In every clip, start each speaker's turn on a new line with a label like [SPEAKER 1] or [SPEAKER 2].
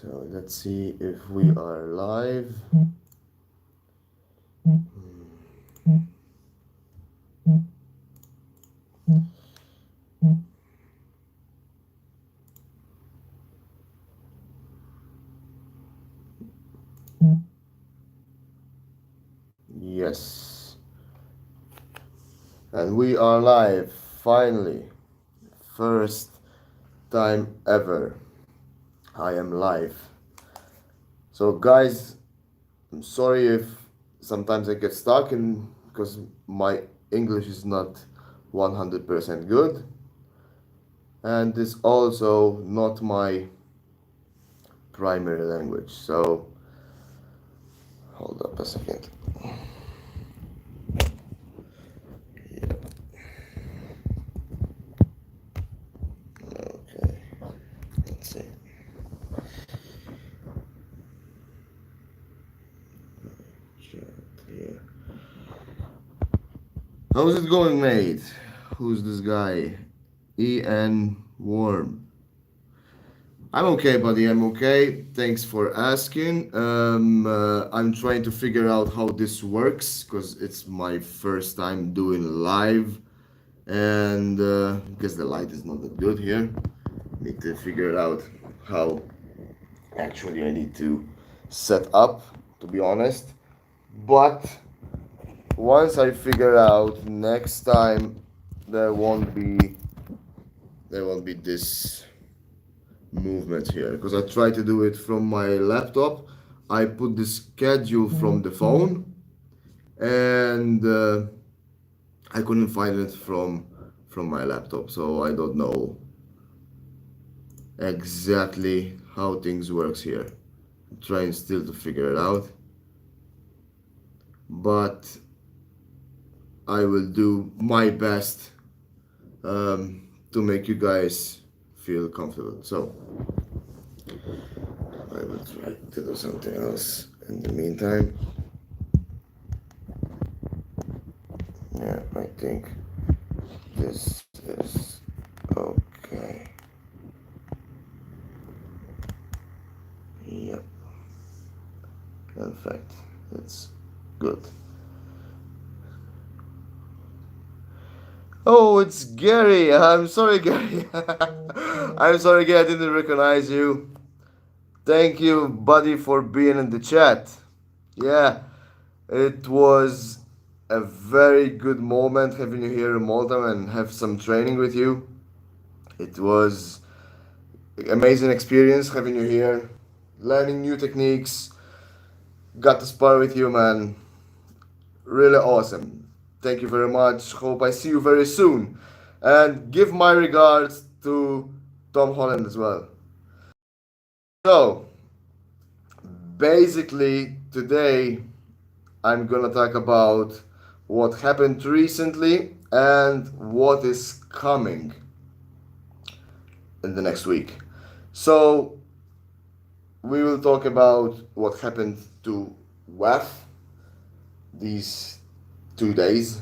[SPEAKER 1] So let's see if we are live. Yes. And we are live, finally. First time ever. I am live. So guys, I'm sorry if sometimes I get stuck in because my English is not 100% good. And it's also not my primary language. So hold up a second. Okay. Let's see. Here. How's it going, mate? Who's this guy? E.N. Worm. I'm okay, buddy. I'm okay. Thanks for asking. I'm trying to figure out how this works because it's my first time doing live, and because the light is not that good here, need to figure out how actually I need to set up. To be honest, but once I figure out, next time there won't be this movement here because I try to do it from my laptop. I put the schedule from the phone, and I couldn't find it from my laptop, so I don't know exactly how things works here. I'm trying still to figure it out, but I will do my best to make you guys feel comfortable. So I will try to do something else in the meantime. Yeah, I think this is okay. Yep. In fact, it's good. Oh, it's Gary. I'm sorry, Gary. I'm sorry, Gary. I didn't recognize you. Thank you, buddy, for being in the chat. Yeah, it was a very good moment having you here in Malta and have some training with you. It was amazing experience having you here, learning new techniques. Got to spar with you, man. Really awesome. Thank you very much. Hope I see you very soon. And give my regards to Tom Holland as well. So, basically, today I'm gonna talk about what happened recently and what is coming in the next week. So, we will talk about what happened to Waf these 2 days,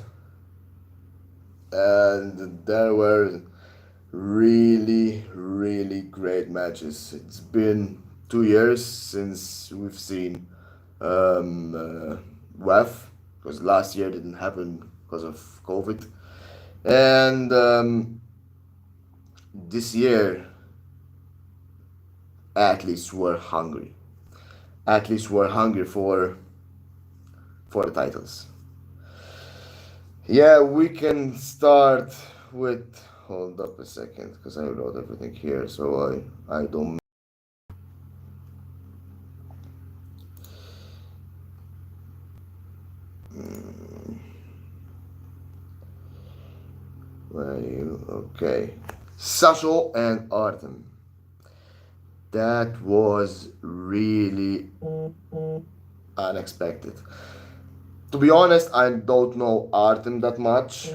[SPEAKER 1] and there were really great matches. It's been 2 years since we've seen WAF because last year didn't happen because of COVID, and this year athletes were hungry. Athletes were hungry for the titles. Yeah, we can start with. Hold up a second, because I wrote everything here, so I don't. Where are you? Okay. Sasho and Artem. That was really unexpected. To be honest, I don't know Artem that much,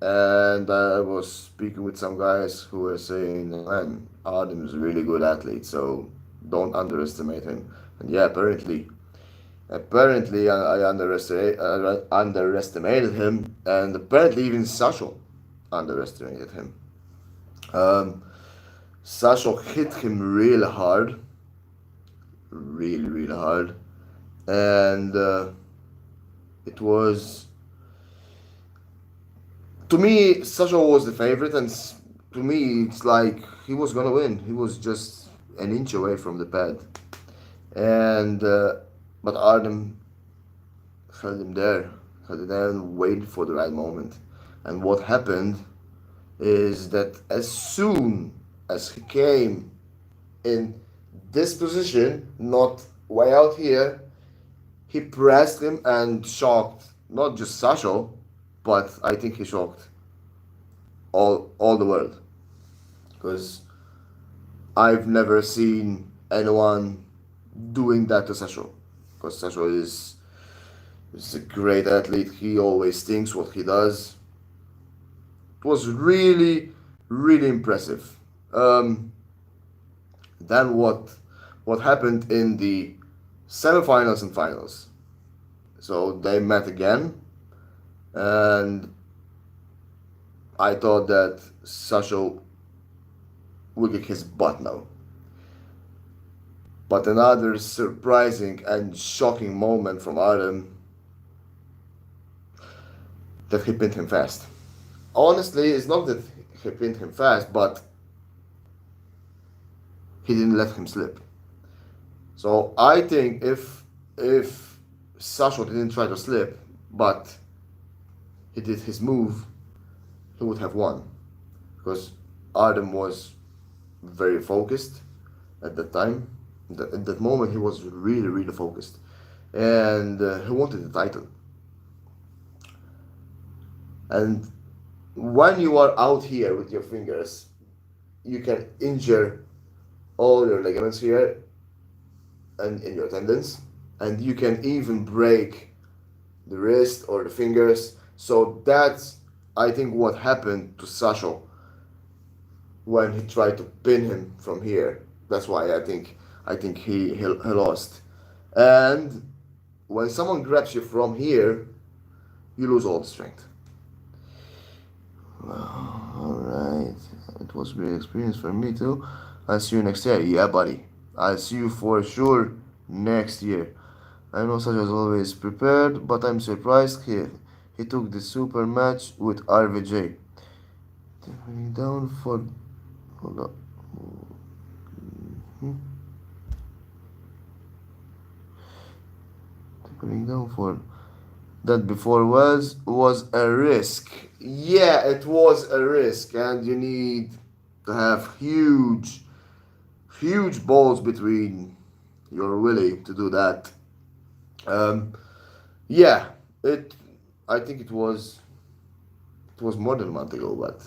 [SPEAKER 1] and I was speaking with some guys who were saying, "Man, Artem is a really good athlete, so don't underestimate him." And yeah, apparently I underestimated him, and apparently even Sasho underestimated him. Sasho hit him really hard, really, really hard. And it was, to me, Sasha was the favorite, and to me, it's like he was gonna win. He was just an inch away from the pad. And, but Artem held him there, held him there and waited for the right moment. And what happened is that as soon as he came in this position, not way out here, he pressed him and shocked not just Sasha, but I think he shocked all the world. Because I've never seen anyone doing that to Sasha. Because Sasha is a great athlete. He always thinks what he does. It was really, really impressive. Um, then what happened in the semifinals and finals? So they met again, and I thought that Sasha would kick his butt now. But another surprising and shocking moment from Adam, that he pinned him fast. Honestly, it's not that he pinned him fast, but he didn't let him slip. So I think if Sasha didn't try to slip, but he did his move, he would have won. Because Adam was very focused at that time. At that moment, he was really, really focused. And he wanted the title. And when you are out here with your fingers, you can injure all your ligaments here and in your tendons, and you can even break the wrist or the fingers. So that's, I think, what happened to Sasha when he tried to pin him from here. That's why I think he lost. And when someone grabs you from here, you lose all the strength. All right, it was a great experience for me too. I'll see you next year. Yeah, buddy. I'll see you for sure next year. I know Sasha is always prepared, but I'm surprised he took the super match with RVJ. Taking down for, hold up. Taking down for that before was a risk. Yeah, it was a risk, and you need to have huge balls between your willy to do that. Um, yeah, it. I think it was more than a month ago, but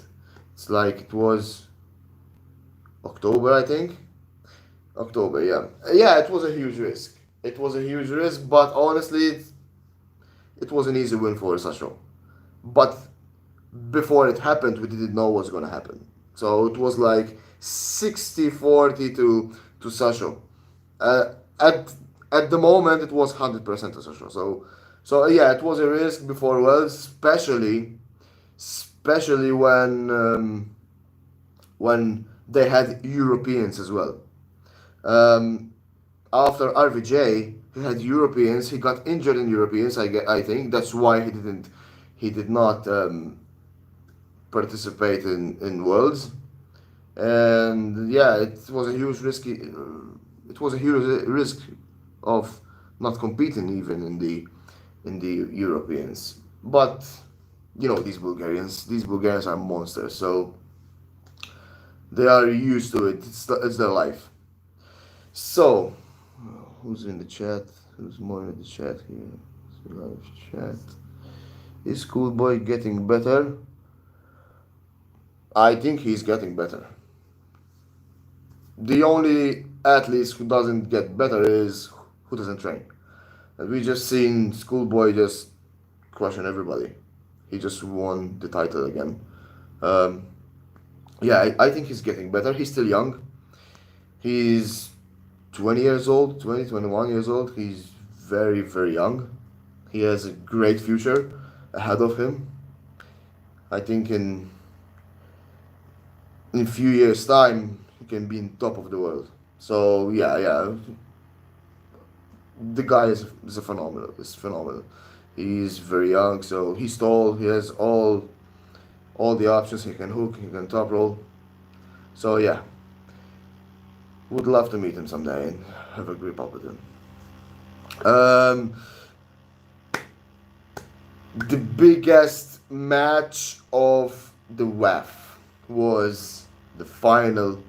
[SPEAKER 1] it's like it was October, I think. October, yeah, yeah. It was a huge risk. It was a huge risk, but honestly, it was an easy win for Sasha. But before it happened, we didn't know what's gonna happen. So it was like 60-40 to Sasha. Uh, at at the moment, it was 100% to Sasha. So yeah, it was a risk before well, especially when they had Europeans as well. Um, After RVJ, he had Europeans. He got injured in Europeans. I think that's why he did not participate in Worlds. And yeah, it was a huge risk of not competing even in the Europeans. But these Bulgarians are monsters, so they are used to it. It's their life. So, who's in the chat? Who's more in the chat here? Live chat. Is Schoolboy getting better? I think he's getting better. The only athlete who doesn't get better is who doesn't train. And we just seen Schoolboy just crushing everybody. He just won the title again. Um, yeah, I think he's getting better. He's still young. He's 20 years old, 20, 21 years old. He's very, very young. He has a great future ahead of him. I think in a few years' time, he can be in top of the world. So yeah, yeah. the guy is a phenomenal. Is phenomenal. He's very young, so he's tall. He has all the options. He can hook. He can top roll. So yeah, would love to meet him someday and have a grip up with him. Um, the biggest match of the WAF was the final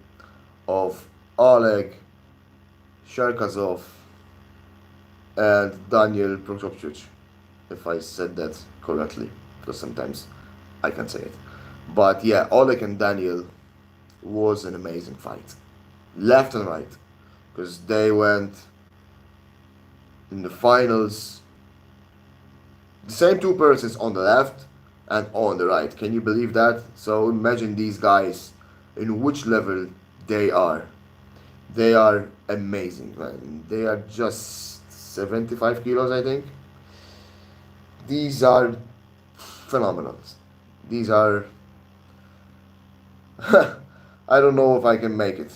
[SPEAKER 1] of Oleg Sharkazov and Daniel Prokopchuk, if I said that correctly, because sometimes I can't say it. But yeah, Oleg and Daniel was an amazing fight, left and right, because they went in the finals. The same two persons on the left and on the right. Can you believe that? So imagine these guys in which level they are. They are amazing, man. They are just 75 kilos, I think. These are phenomenal. These are. I don't know if I can make it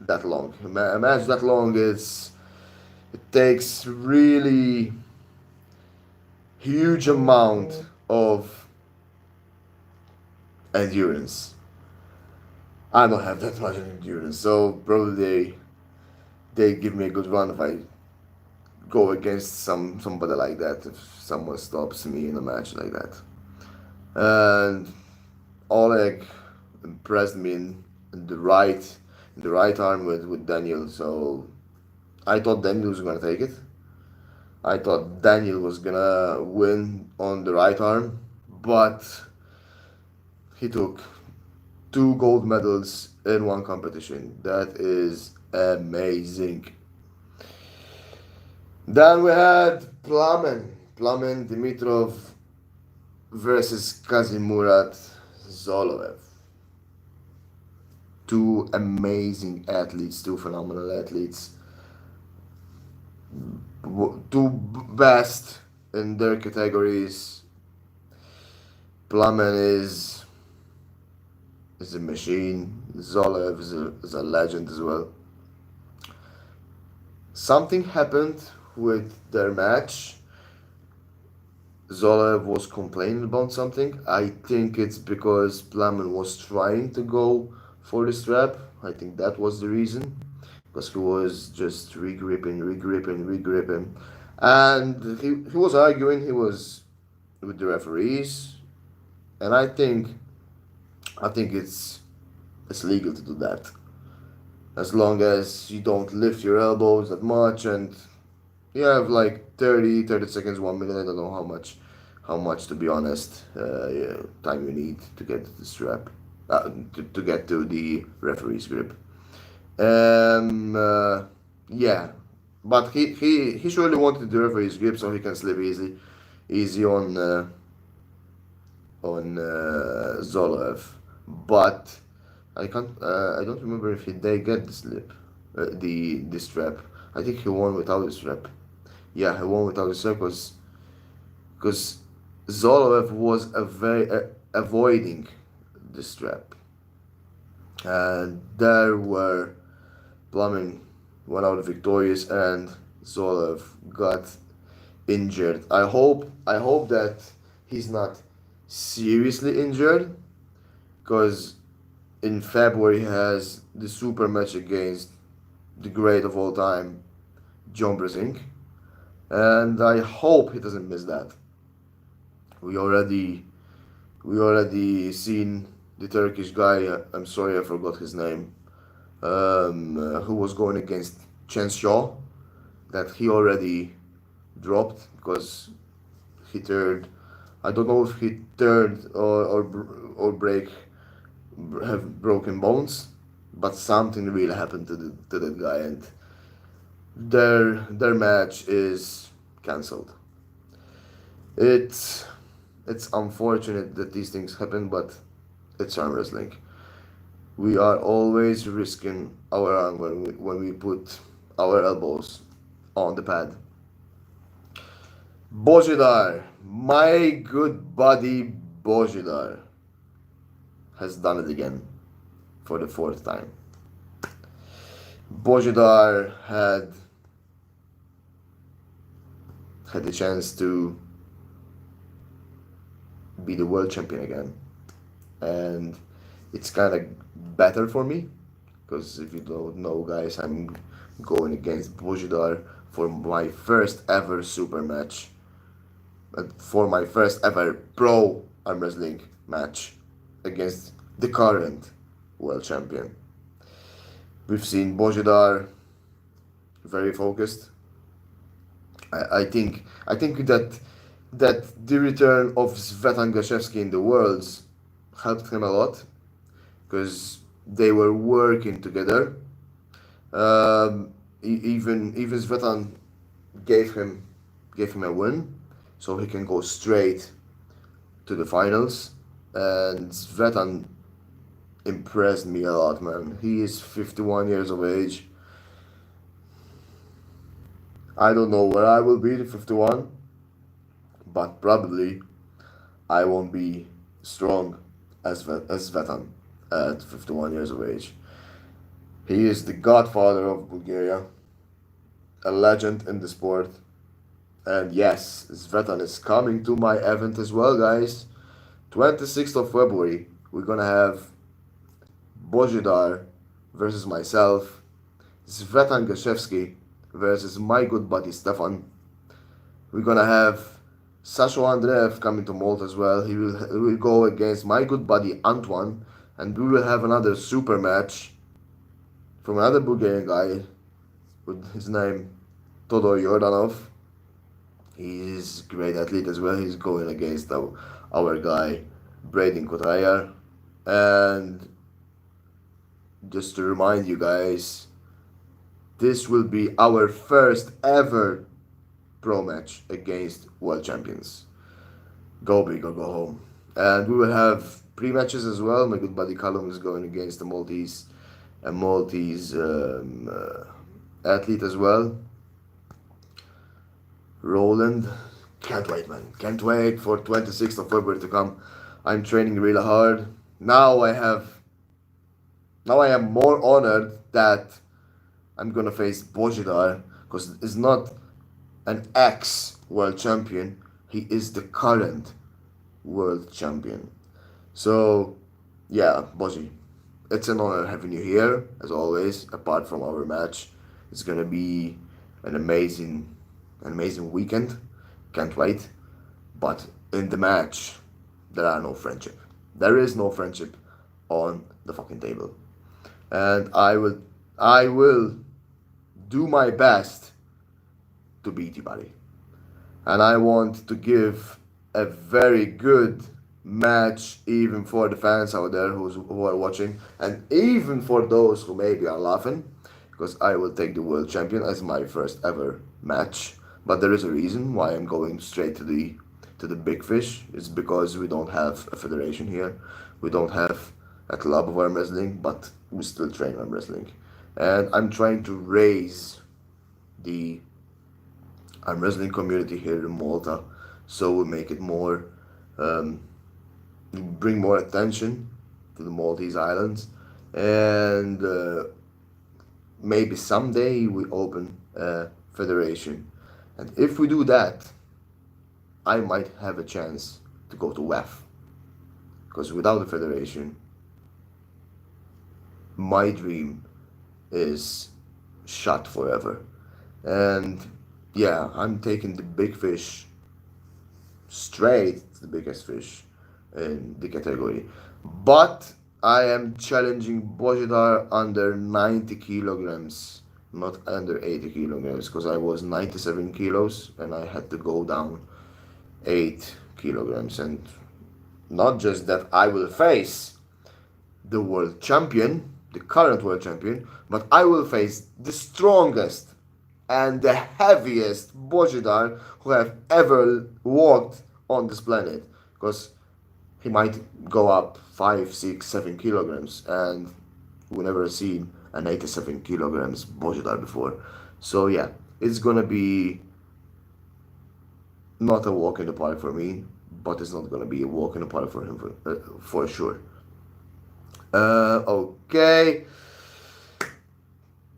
[SPEAKER 1] that long. A match that long is. It takes really huge amount of endurance. I don't have that much endurance, so probably they give me a good run if I go against somebody like that. If someone stops me in a match like that, and Oleg impressed me in the right arm with Daniel. So I thought Daniel was gonna take it. I thought Daniel was gonna win on the right arm, but he took two gold medals in one competition. That is amazing. Then we had Plamen Dimitrov versus Kazimurat Zoloev. Two amazing athletes, two phenomenal athletes. Two best in their categories. Plamen is a machine. Zoloev is a legend as well. Something happened with their match. Zoloev was complaining about something. I think it's because Plamen was trying to go for the strap. I think that was the reason. Because he was just regripping. And he was arguing, he was with the referees. And I think it's legal to do that. As long as you don't lift your elbows that much and you have like 30 seconds, 1 minute, I don't know how much to be honest, yeah, time you need to get to the strap, to get to the referee's grip. Yeah, but he surely wanted the referee's grip so he can slip easy on Zoloev, but I don't remember if they get the slip, the strap. I think he won without the strap. Yeah, he won without the strap because Zoloev was avoiding the strap, and there were Plumbing went out victorious, and Zoloev got injured. I hope that he's not seriously injured, because in February he has the super match against the great of all time, John Brasink, and I hope he doesn't miss that. We already seen the Turkish guy. I'm sorry, I forgot his name. Who was going against Chen Shaw, that he already dropped because he turned. I don't know if he turned or have broken bones, but something really happened to that guy, and their match is cancelled. It's it's unfortunate that these things happen, but it's arm wrestling. We are always risking our arm when we put our elbows on the pad. Bozhidar, my good buddy Bozhidar, has done it again for the fourth time. Bozhidar had had the chance to be the world champion again. And it's kind of better for me, because if you don't know, guys, I'm going against Bozhidar for my first ever super match, for my first ever pro arm wrestling match against the current world champion. We've seen Bozhidar very focused. I think that the return of Svetan Gashevsky in the Worlds helped him a lot, because they were working together. Even Svetan gave him a win, so he can go straight to the finals. And Svetan impressed me a lot, man. He is 51 years of age. I don't know where I will be at 51, but probably I won't be strong as Svetan at 51 years of age. He is the godfather of Bulgaria, a legend in the sport. And yes, Svetan is coming to my event as well, guys. 26th of February, we're gonna have Bozhidar versus myself, Svetan Gashevsky versus my good buddy Stefan. We're gonna have Sasho Andreev coming to Malta as well. He will go against my good buddy Antoine, and we will have another super match from another Bulgarian guy with his name Todor Yordanov. He's a great athlete as well. He's going against our guy Braden Kotayar. And just to remind you guys, this will be our first ever pro match against world champions. Go big or go home. And we will have pre-matches as well. My good buddy Callum is going against a Maltese athlete as well. Roland, can't wait, man. Can't wait for 26th of February to come. I'm training really hard. Now I am more honored that I'm gonna face Bozhidar, because it's not an ex-world champion. He is the current world champion. So, yeah, Bozhi, it's an honor having you here, as always. Apart from our match, it's gonna be an amazing weekend. Can't wait. But in the match, there are no friendship. There is no friendship on the fucking table. And I will do my best to beat you, buddy. And I want to give a very good match, even for the fans out there who are watching, and even for those who maybe are laughing, because I will take the world champion as my first ever match. But there is a reason why I'm going straight to the big fish. It's because we don't have a federation here. We don't have a club of arm wrestling, but we still train arm wrestling. And I'm trying to raise the arm wrestling community here in Malta, so we make it more, bring more attention to the Maltese islands, and maybe someday we open a federation. And if we do that, I might have a chance to go to Waf, because without a federation, my dream is shut forever. And yeah, I'm taking the big fish straight to the biggest fish in the category. But I am challenging Bozhidar under 90 kilograms, not under 80 kilograms, because I was 97 kilos and I had to go down 8 kilograms. And not just that I will face the world champion, the current world champion, but I will face the strongest and the heaviest Bozhidar who have ever walked on this planet, because he might go up 5, 6, 7 kilograms, and we never seen an 87 kilograms Bozhidar before. So yeah, it's gonna be not a walk in the park for me, but it's not gonna be a walk in the park for him for sure. Okay.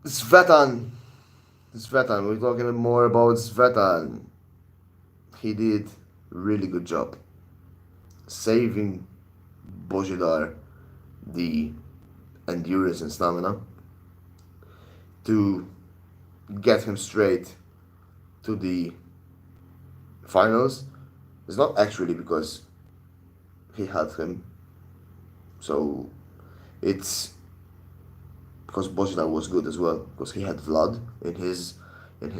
[SPEAKER 1] Svetan, we're talking more about Svetan. he did really good job saving Bozhidar the endurance and stamina to get him straight to the finals. It's not actually because he had him, so it's because Bozhidar was good as well, because he had Vlad in his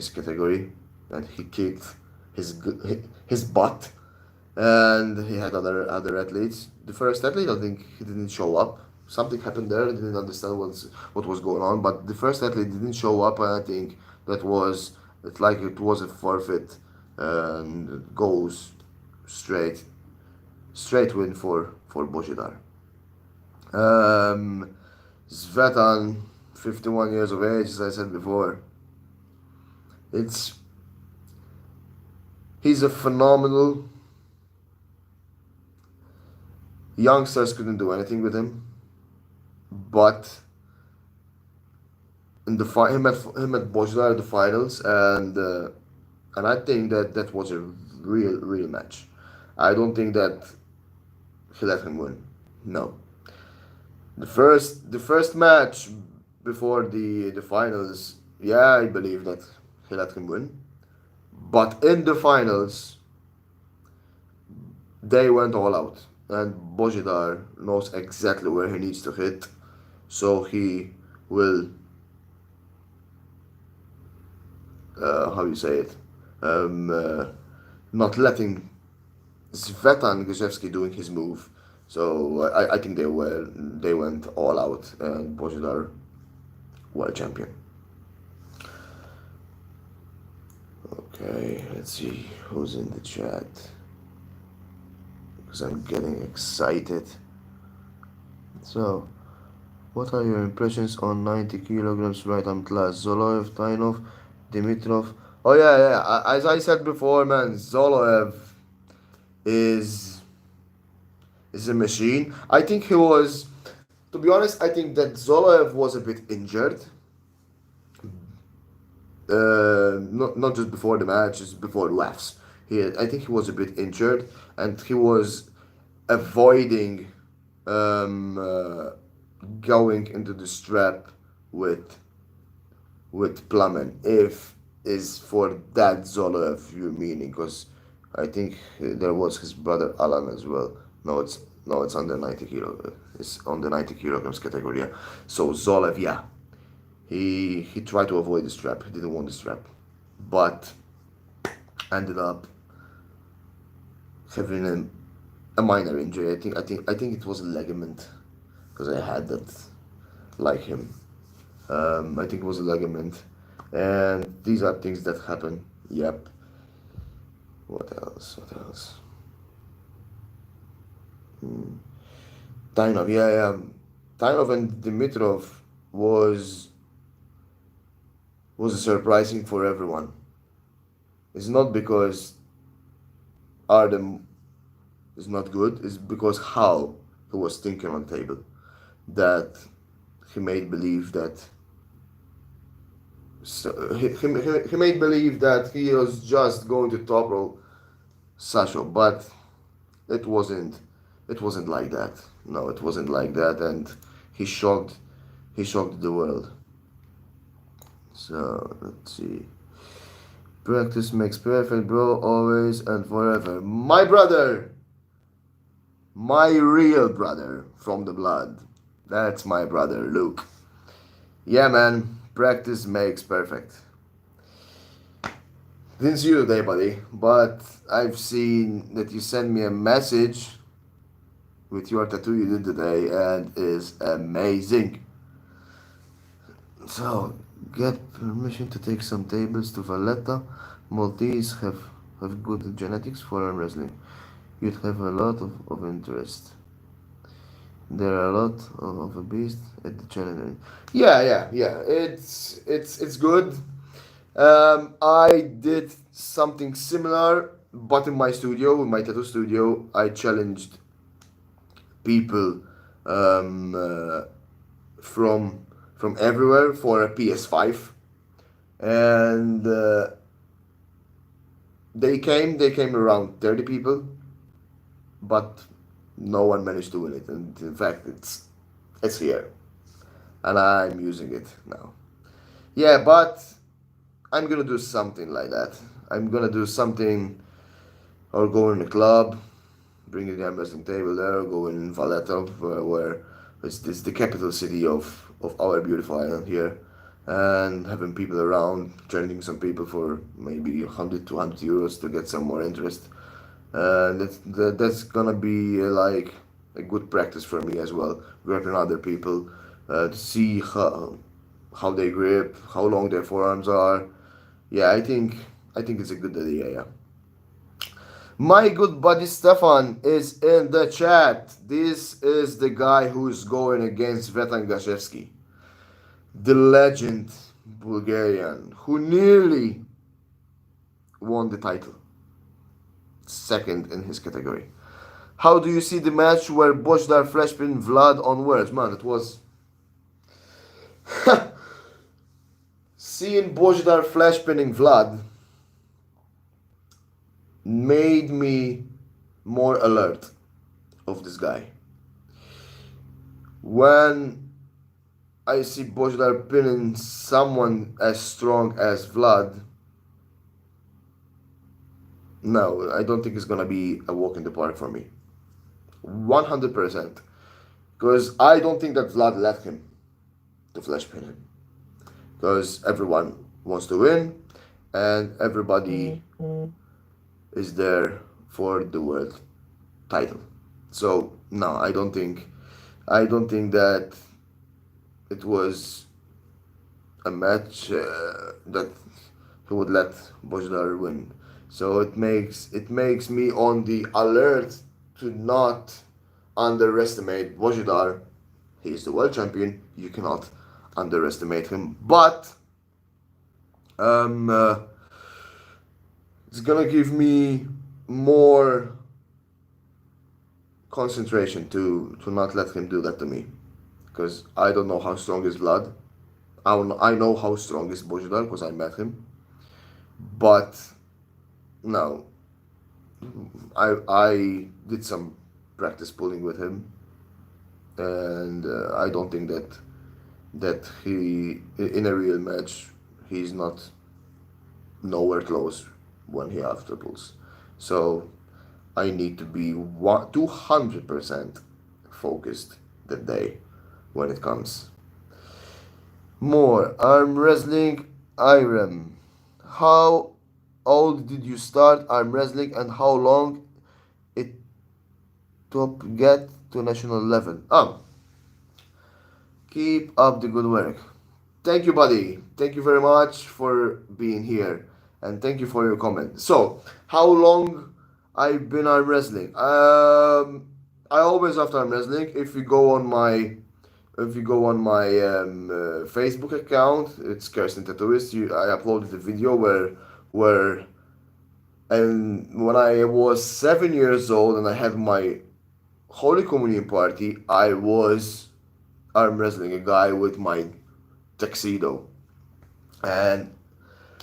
[SPEAKER 1] category, and he kicked his butt, and he had other athletes. The first athlete, I think he didn't show up. Something happened there. I didn't understand what was going on, but the first athlete didn't show up, and I think it was a forfeit, and goes straight win for Bozhidar. Svetan, 51 years of age, as I said before. He's a phenomenal. Youngsters couldn't do anything with him, but in him at Bozhidar in the finals, and I think that was a real match. I don't think that he let him win. No. The first match before the finals, yeah, I believe that he let him win. But in the finals, they went all out, and Bozhidar knows exactly where he needs to hit, so he will, how you say it, not letting Svetan Grzewski doing his move. So I think they went all out, and Bozhidar world champion. Okay, let's see who's in the chat, because I'm getting excited. So, what are your impressions on 90 kilograms right arm class? Zoloev, Tainov, Dimitrov. Oh yeah. As I said before, man, Zoloev is a machine. I think he was, to be honest, I think that Zoloev was a bit injured. Not just before the match, just before the WAFs. I think he was a bit injured, and he was avoiding going into the strap with Plamen. If is for that Zoloev you're meaning, because I think there was his brother Alan as well. No, it's under 90 kilo. It's on the 90 kilograms category. Yeah. So Zoloev, yeah, he tried to avoid the strap. He didn't want the strap, but ended up having a minor injury. I think it was a ligament, because I had that like him. I think it was a ligament, and these are things that happen. Yep. What else? Tainov, yeah. Tainov and Dimitrov was surprising for everyone. It's not because Artem is not good, it's because how he was thinking on the table. That he made believe that he made believe that he was just going to top roll Sasho, but it wasn't like that. No, it wasn't like that, and he shocked the world. So let's see. Practice makes perfect, bro, always and forever. My brother, my real brother from the blood. That's my brother, Luke. Yeah, man, practice makes perfect. Didn't see you today, buddy, but I've seen that you sent me a message with your tattoo you did today, and is amazing. So, get permission to take some tables to Valletta. Maltese have good genetics for arm wrestling. You'd have a lot of interest. There are a lot of a beast at the channel. Yeah. It's good. I did something similar, but in my studio, in my tattoo studio, I challenged people from everywhere for a PS5, and They came around 30 people, but no one managed to win it. And in fact, it's here, and I'm using it now. Yeah, but I'm gonna do something like that. I'm gonna do something, or go in a club, bring the wrestling table there, go in Valletta, where it's the capital city of our beautiful island here, and having people around, training some people for maybe 100, 200 euros to get some more interest. And that's gonna be like a good practice for me as well, grappling other people, to see how they grip, how long their forearms are. Yeah, I think it's a good idea. Yeah. My good buddy Stefan is in the chat. This is the guy who's going against Vetan Gashevsky, the legend Bulgarian who nearly won the title, second in his category. How do you see the match where Bozhidar flashpin Vlad on words? Man, it was seeing Bozhidar flashpinning Vlad made me more alert of this guy. When I see Bozhidar pinning someone as strong as Vlad, no, I don't think it's gonna be a walk in the park for me. 100%. Because I don't think that Vlad let him to flash pin him. Because everyone wants to win, and everybody is there for the world title. So no, I don't think that it was a match that he would let Bozhidar win. So it makes me on the alert to not underestimate Bozhidar. He is the world champion. You cannot underestimate him. But um, uh, it's gonna give me more concentration to not let him do that to me, because I don't know how strong is Vlad. I know how strong is Bozhidar because I met him. But no, I did some practice pulling with him, and I don't think that he in a real match he's not nowhere close when he after pulls. So I need to be 200% focused that day when it comes. More arm wrestling, Irem. How old did you start arm wrestling, and how long it took get to national level? Oh, keep up the good work. Thank you, buddy. Thank you very much for being here, and thank you for your comment. So, how long I've been arm wrestling? I always after arm wrestling. If you go on my Facebook account, it's Kersten Tattooist. I uploaded a video where and when I was 7 years old and I had my Holy Communion party, I was arm wrestling a guy with my tuxedo. And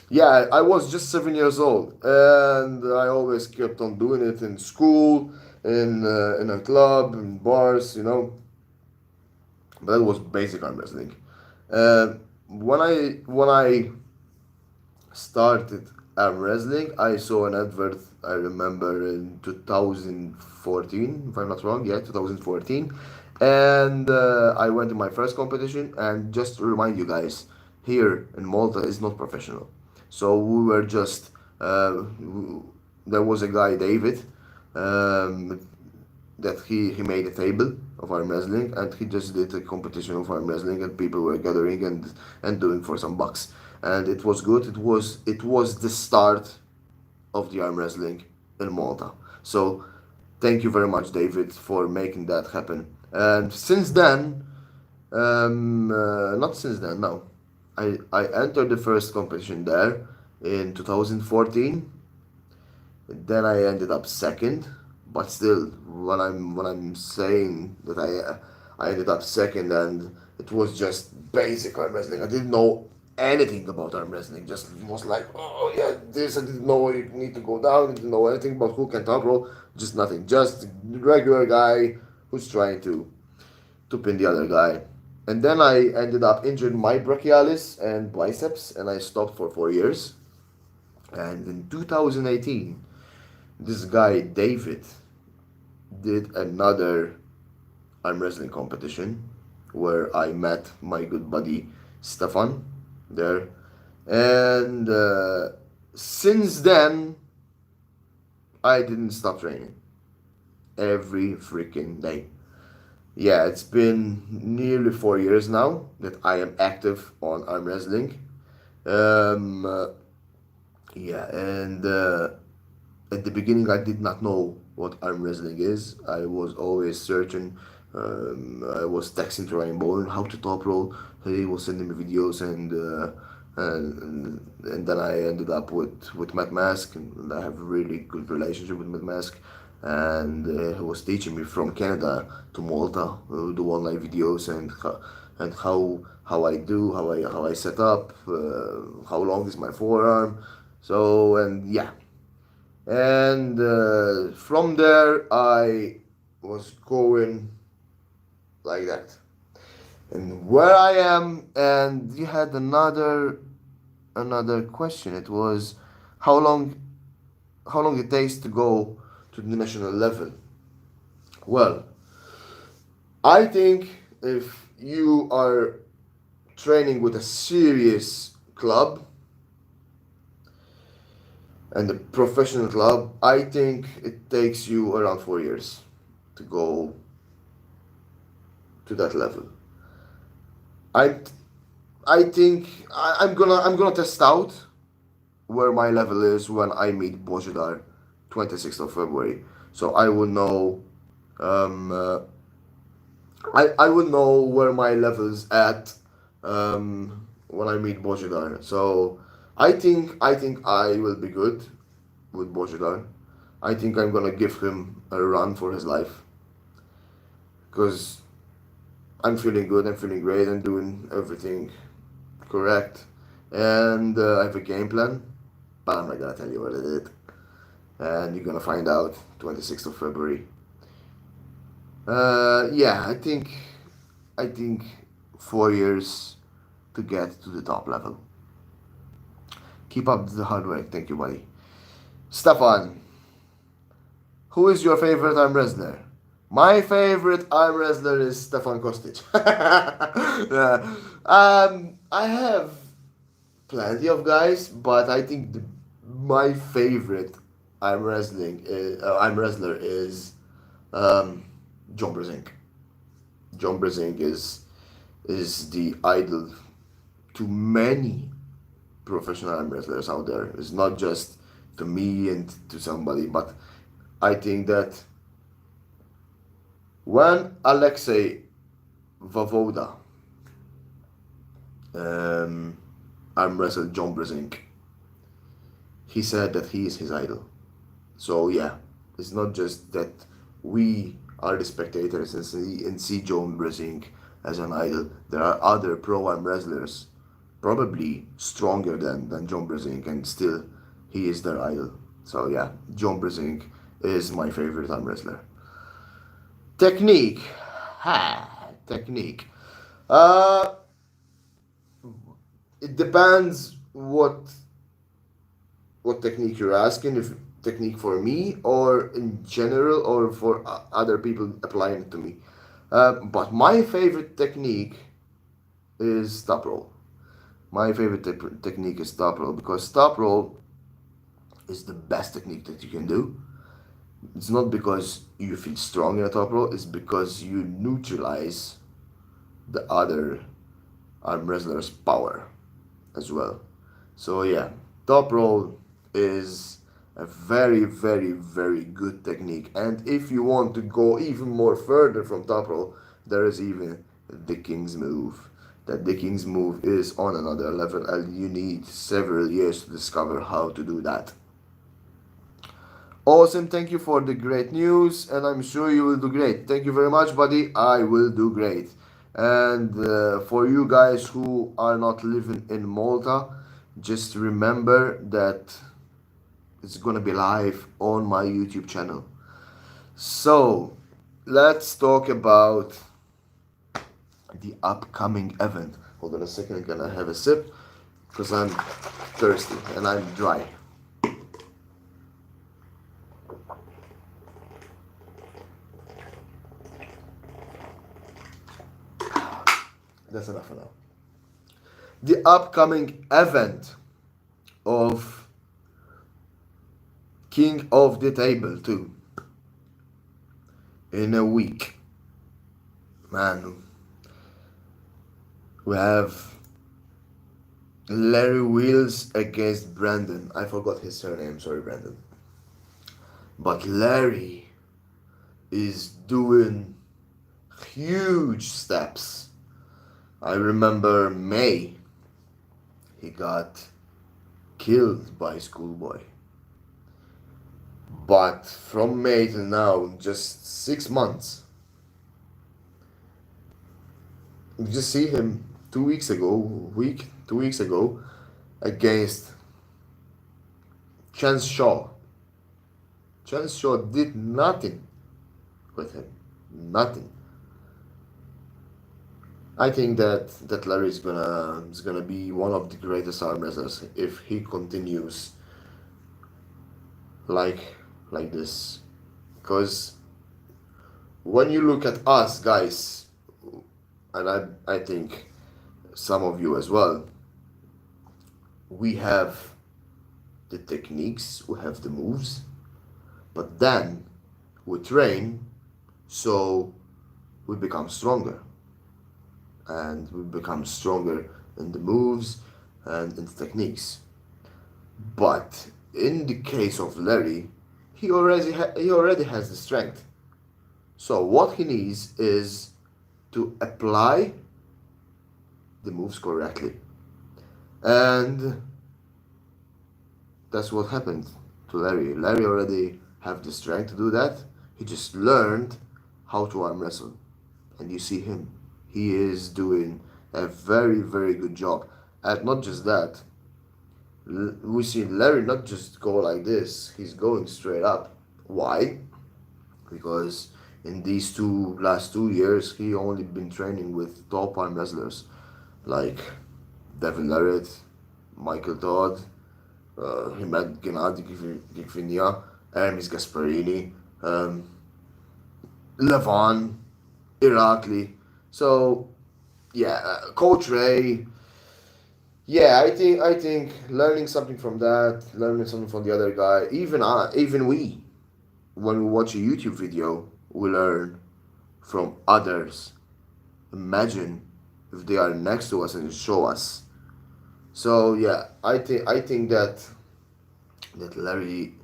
[SPEAKER 1] yeah, I was just 7 years old, and I always kept on doing it in school, in a club, in bars. But that was basic arm wrestling. When I started arm wrestling, I saw an advert. I remember in 2014, if I'm not wrong. Yeah, 2014, and I went to my first competition. And just to remind you guys, here in Malta is not professional, so we were just. There was a guy, David, um, that he made a table of arm wrestling, and he just did a competition of arm wrestling, and people were gathering and doing for some bucks, and it was good. It was the start of the arm wrestling in Malta. So thank you very much, David, for making that happen. And since then, not since then, no, I entered the first competition there in 2014. Then I ended up second, but still, when I'm saying that I ended up second, and it was just basic arm wrestling. I didn't know anything about arm wrestling. Just was like, oh yeah, this I didn't know you need to go down. I didn't know anything about hook and top roll. Just nothing. Just a regular guy who's trying to pin the other guy. And then I ended up injured my brachialis and biceps, and I stopped for 4 years. And in 2018, this guy David did another arm wrestling competition where I met my good buddy Stefan there, and since then I didn't stop training every freaking day. Yeah, it's been nearly 4 years now that I am active on arm wrestling. Um, uh, yeah, and at the beginning I did not know what arm wrestling is. I was always searching. I was texting to Rainbow how to top roll. He was sending me videos, and then I ended up with Matt Mask, and I have a really good relationship with Matt Mask. And he was teaching me from Canada to Malta, do online videos, and how I do, how I set up, how long is my forearm. So, and yeah, and from there I was going like that. And where I am, and you had another question. It was how long how long it takes to go to the national level. Well, I think if you are training with a serious club and a professional club, I think it takes you around 4 years to go to that level. I I think I'm gonna test out where my level is when I meet Bozhidar 26th of February. So I will know um, uh, I will know where my level's at when I meet Bozhidar. So I think I will be good with Bozhidar. I think I'm gonna give him a run for his life because I'm feeling good. I'm feeling great. I'm doing everything correct, and I have a game plan, but I'm not gonna tell you what it is. And you're gonna find out 26th of February. Yeah, I think 4 years to get to the top level. Keep up the hard work. Thank you, buddy. Stefan, who is your favorite arm wrestler? My favorite arm wrestler is Stefan Kostic. Yeah. I have plenty of guys, but I think my favorite arm wrestler is um, John Brzenk. John Brzenk is the idol to many professional arm wrestlers out there. It's not just to me and to somebody, but I think that when Alexei Vavoda um, arm wrestled John Brzenk, he said that he is his idol. So yeah, it's not just that we are the spectators and see John Brzenk as an idol. There are other pro arm wrestlers, probably stronger than John Brzenk, and still he is their idol. So yeah, John Brzenk is my favorite arm wrestler. Technique, technique. Uh, it depends what technique you're asking, if technique for me or in general or for other people applying it to me. But my favorite technique is top roll. My favorite technique is top roll because top roll is the best technique that you can do. It's not because you feel strong in a top roll, it's because you neutralize the other arm wrestler's power as well. So yeah, top roll is a very, very, very good technique. And if you want to go even more further from top roll, there is even the King's move. That the King's move is on another level, and you need several years to discover how to do that. Awesome, thank you for the great news, and I'm sure you will do great. Thank you very much, buddy. I will do great. And for you guys who are not living in Malta, just remember that it's gonna be live on my YouTube channel. So let's talk about the upcoming event. Hold on a second, I'm gonna have a sip because I'm thirsty and I'm dry. That's enough for now. The upcoming event of King of the Table 2 in a week. Man, we have Larry Wheels against Brandon. I forgot his surname, sorry Brandon. But Larry is doing huge steps. I remember May, he got killed by Schoolboy. But from May to now, just 6 months. You just see him 2 weeks ago, 2 weeks ago, against Chance Shaw. Chance Shaw did nothing with him. Nothing. I think that Larry is gonna be one of the greatest arm wrestlers if he continues like this. Because when you look at us guys, and I think some of you as well, we have the techniques, we have the moves, but then we train, so we become stronger. And we become stronger in the moves and in the techniques. But in the case of Larry, he already has the strength. So what he needs is to apply the moves correctly. And that's what happened to Larry. Larry already have the strength to do that. He just learned how to arm wrestle. And you see him. He is doing a very, very good job. And not just that, we see Larry not just go like this, he's going straight up. Why? Because in these last 2 years, he only been training with top arm wrestlers like Devin Larrett, Michael Todd, he met Gennady, Hermes Gasparini, Levon, Irakli. So, yeah, Coach Ray. Yeah, I think learning something from that, learning something from the other guy. Even we, when we watch a YouTube video, we learn from others. Imagine if they are next to us and show us. So yeah, I think that Larry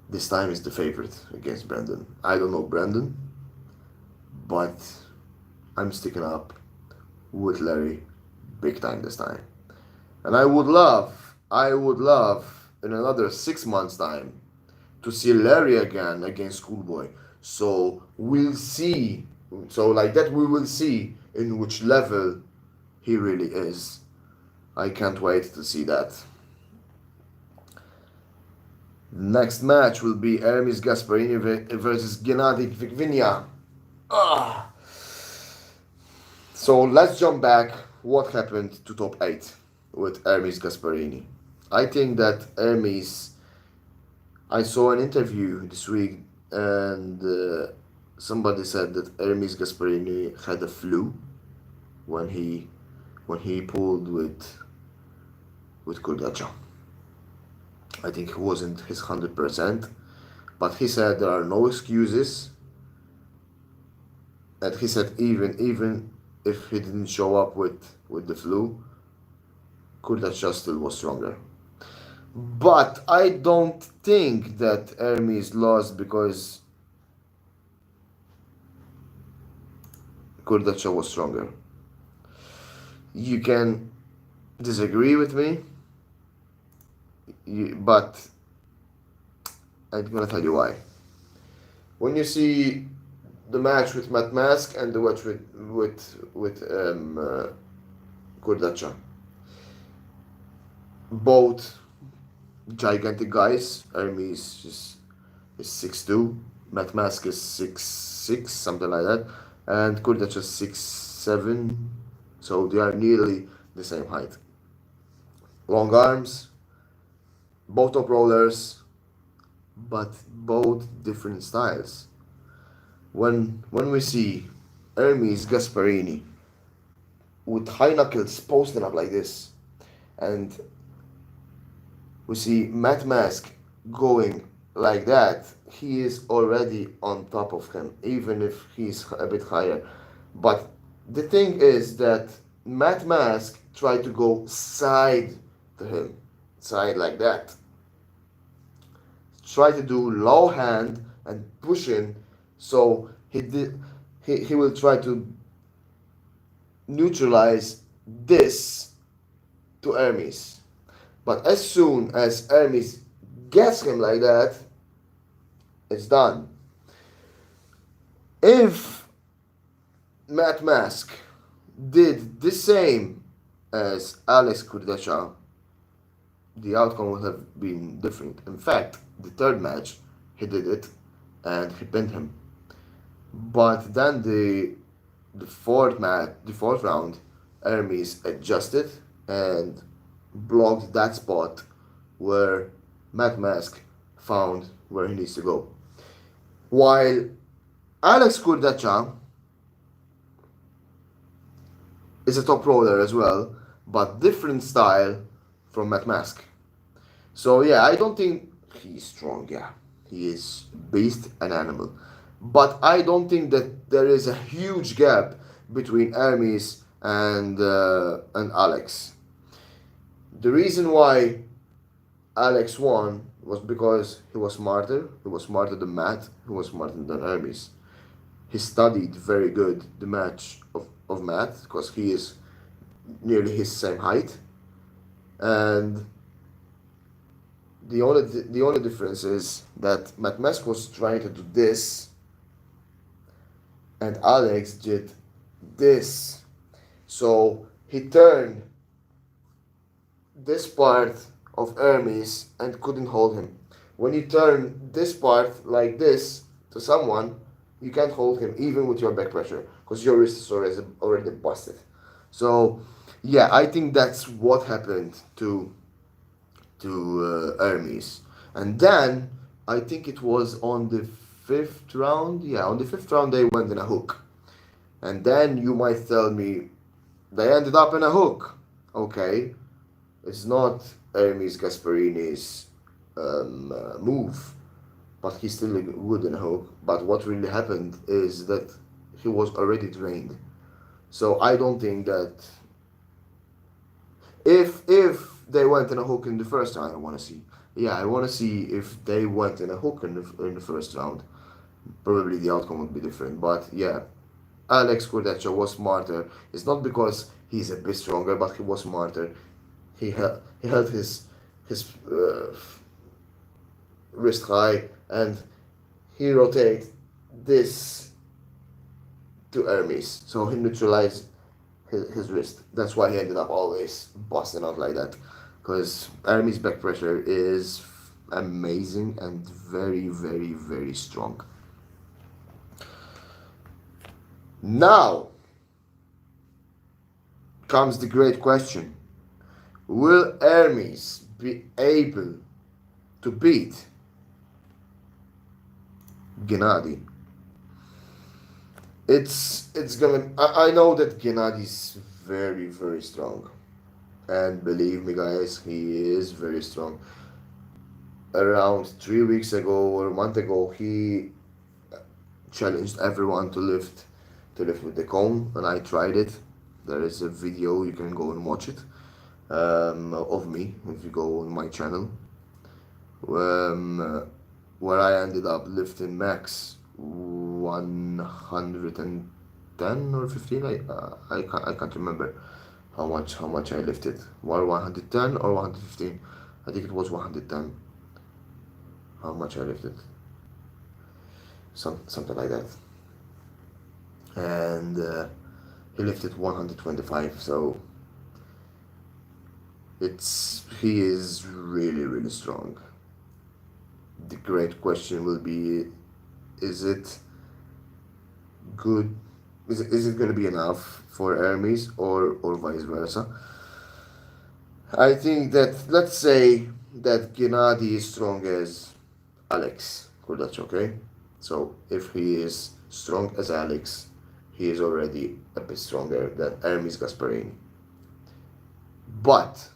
[SPEAKER 1] this time is the favorite against Brandon. I don't know Brandon, but I'm sticking up with Larry big time this time. And I would love in another 6 months time to see Larry again against Schoolboy. So we'll see, so like that we will see in which level he really is. I can't wait to see that. Next match will be Hermes Gasparini versus Gennady Vikvinia. So let's jump back. What happened to top 8 with Hermes Gasparini? I think that Hermes, I saw an interview this week and somebody said that Hermes Gasparini had a flu when he pulled with Kurdacha. I think he wasn't his 100%, but he said there are no excuses. And he said even if he didn't show up with the flu, Kurdacha still was stronger. But I don't think that Hermes lost because Kurdacha was stronger. You can disagree with me, but I'm gonna tell you why. When you see the match with Matt Mask and the match with Kurdacha. Both gigantic guys. Hermes is 6'2", Matt Mask is 6'6", something like that, and Kurdacha is 6'7", so they are nearly the same height. Long arms, both top rollers, but both different styles. When we see Hermes Gasparini with high knuckles posting up like this, and we see Matt Mask going like that, he is already on top of him, even if he's a bit higher. But the thing is that Matt Mask tried to go side to him, side like that. Try to do low hand and pushing, so he will try to neutralize this to Hermes. But as soon as Hermes gets him like that, it's done. If Matt Mask did the same as Alex Kurdashev, the outcome would have been different. In fact, the third match, he did it and he pinned him. But then the fourth round, Hermes adjusted and blocked that spot where Matt Mask found where he needs to go. While Alex Kurdacha is a top roller as well, but different style from Matt Mask. So yeah, I don't think he's strong. Yeah, he is beast, an animal, but I don't think that there is a huge gap between Hermes and Alex. The reason why Alex won was because he was smarter. He was smarter than Matt. He was smarter than Hermes. He studied very good the match of Matt because he is nearly his same height, and the only difference is that Matt Mask was trying to do this, and Alex did this. So he turned this part of Hermes and couldn't hold him. When you turn this part like this to someone, you can't hold him even with your back pressure because your wrist is already busted. So yeah, I think that's what happened to Hermes. And then I think it was on the fifth round. Yeah, on the fifth round they went in a hook. And then you might tell me they ended up in a hook. Okay, it's not Hermes Gasparini's move, but he's still good in a hook. But what really happened is that he was already drained. So I don't think that if they went in a hook in the first round, I want to see. Yeah, I want to see if they went in a hook in the first round. Probably the outcome would be different. But yeah, Alex Kurdacha was smarter. It's not because he's a bit stronger, but he was smarter. He held his wrist high and he rotated this to Hermes, so he neutralized his wrist. That's why he ended up always busting out like that, because Hermes' back pressure is amazing and very, very, very strong. Now comes the great question. Will Hermes be able to beat Gennady? It's gonna. I know that Gennady is very, very strong, and believe me, guys, he is very strong. Around 3 weeks ago or a month ago, he challenged everyone to lift with the cone, and I tried it. There is a video, you can go and watch it, of me if you go on my channel, where I ended up lifting max 110 or 15. I can't remember how much I lifted. 110 or 115. I think it was 110. How much I lifted? Something like that. and he lifted 125. So he is really really strong. The great question will be: is it good? Is it going to be enough for Hermes or vice versa? I think that, let's say that Gennady is strong as Alex Kurdach, okay? So if he is strong as Alex, he is already a bit stronger than Hermes Gasparini. But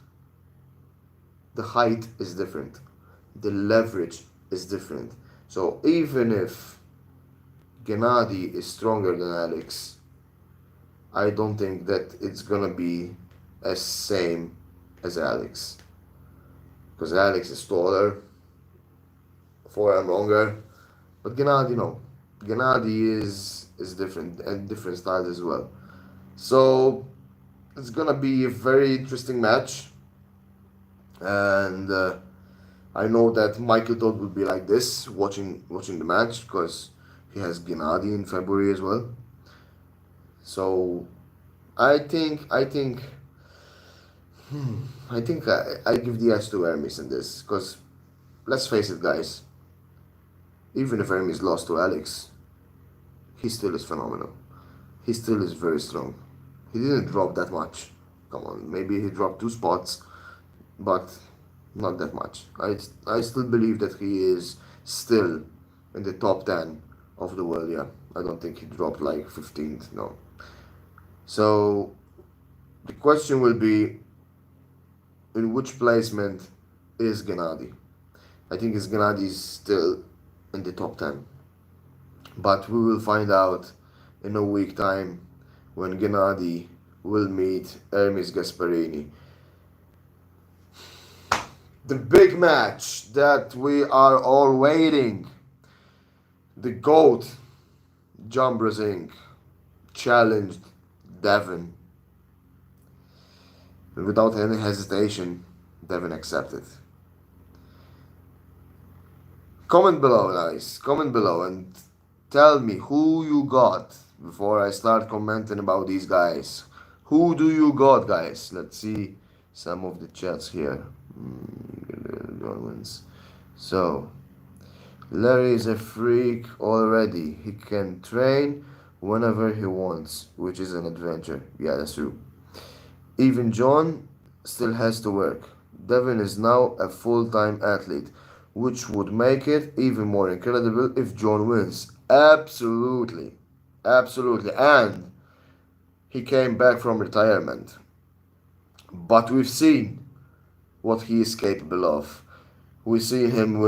[SPEAKER 1] the height is different, the leverage is different. So even if Gennady is stronger than Alex, I don't think that it's gonna be as same as Alex, because Alex is taller, forearm longer, but Gennady no. Gennady is different and different style as well. So it's gonna be a very interesting match, and I know that Michael Todd will be like this watching the match because he has Gennady in February as well. So I think I give the edge to Hermes in this because let's face it, guys. Even if Hermes lost to Alex, he still is phenomenal. He still is very strong. He didn't drop that much. Come on, maybe he dropped 2 spots, but not that much. I still believe that he is still in the top 10 of the world. Yeah, I don't think he dropped like 15th. No. So the question will be, in which placement is Gennady? I think Gennady is still in the top 10, but we will find out in a week time when Gennady will meet Hermes Gasparini. The big match that we are all waiting. The GOAT, John Brasink, challenged Devon. And without any hesitation, Devon accepted. Comment below, guys. Comment below and tell me who you got before I start commenting about these guys. Who do you got, guys? Let's see some of the chats here. So, Larry is a freak already. He can train whenever he wants, which is an adventure. Yeah, that's true. Even John still has to work. Devon is now a full-time athlete, which would make it even more incredible if John wins. Absolutely. Absolutely. And he came back from retirement. But we've seen what he is capable of. We've seen him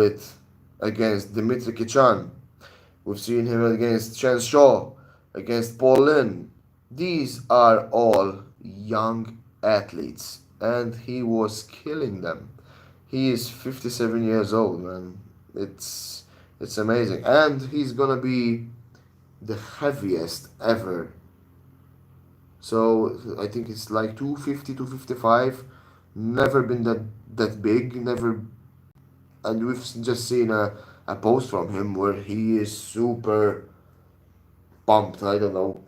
[SPEAKER 1] against Dimitri Kichan. We've seen him against Chen Shaw, against Paul Lin. These are all young athletes, and he was killing them. He is 57 years old, man. It's amazing, and he's gonna be the heaviest ever. So I think it's like 250, 255. Never been that big. Never, and we've just seen a post from him where he is super pumped. I don't know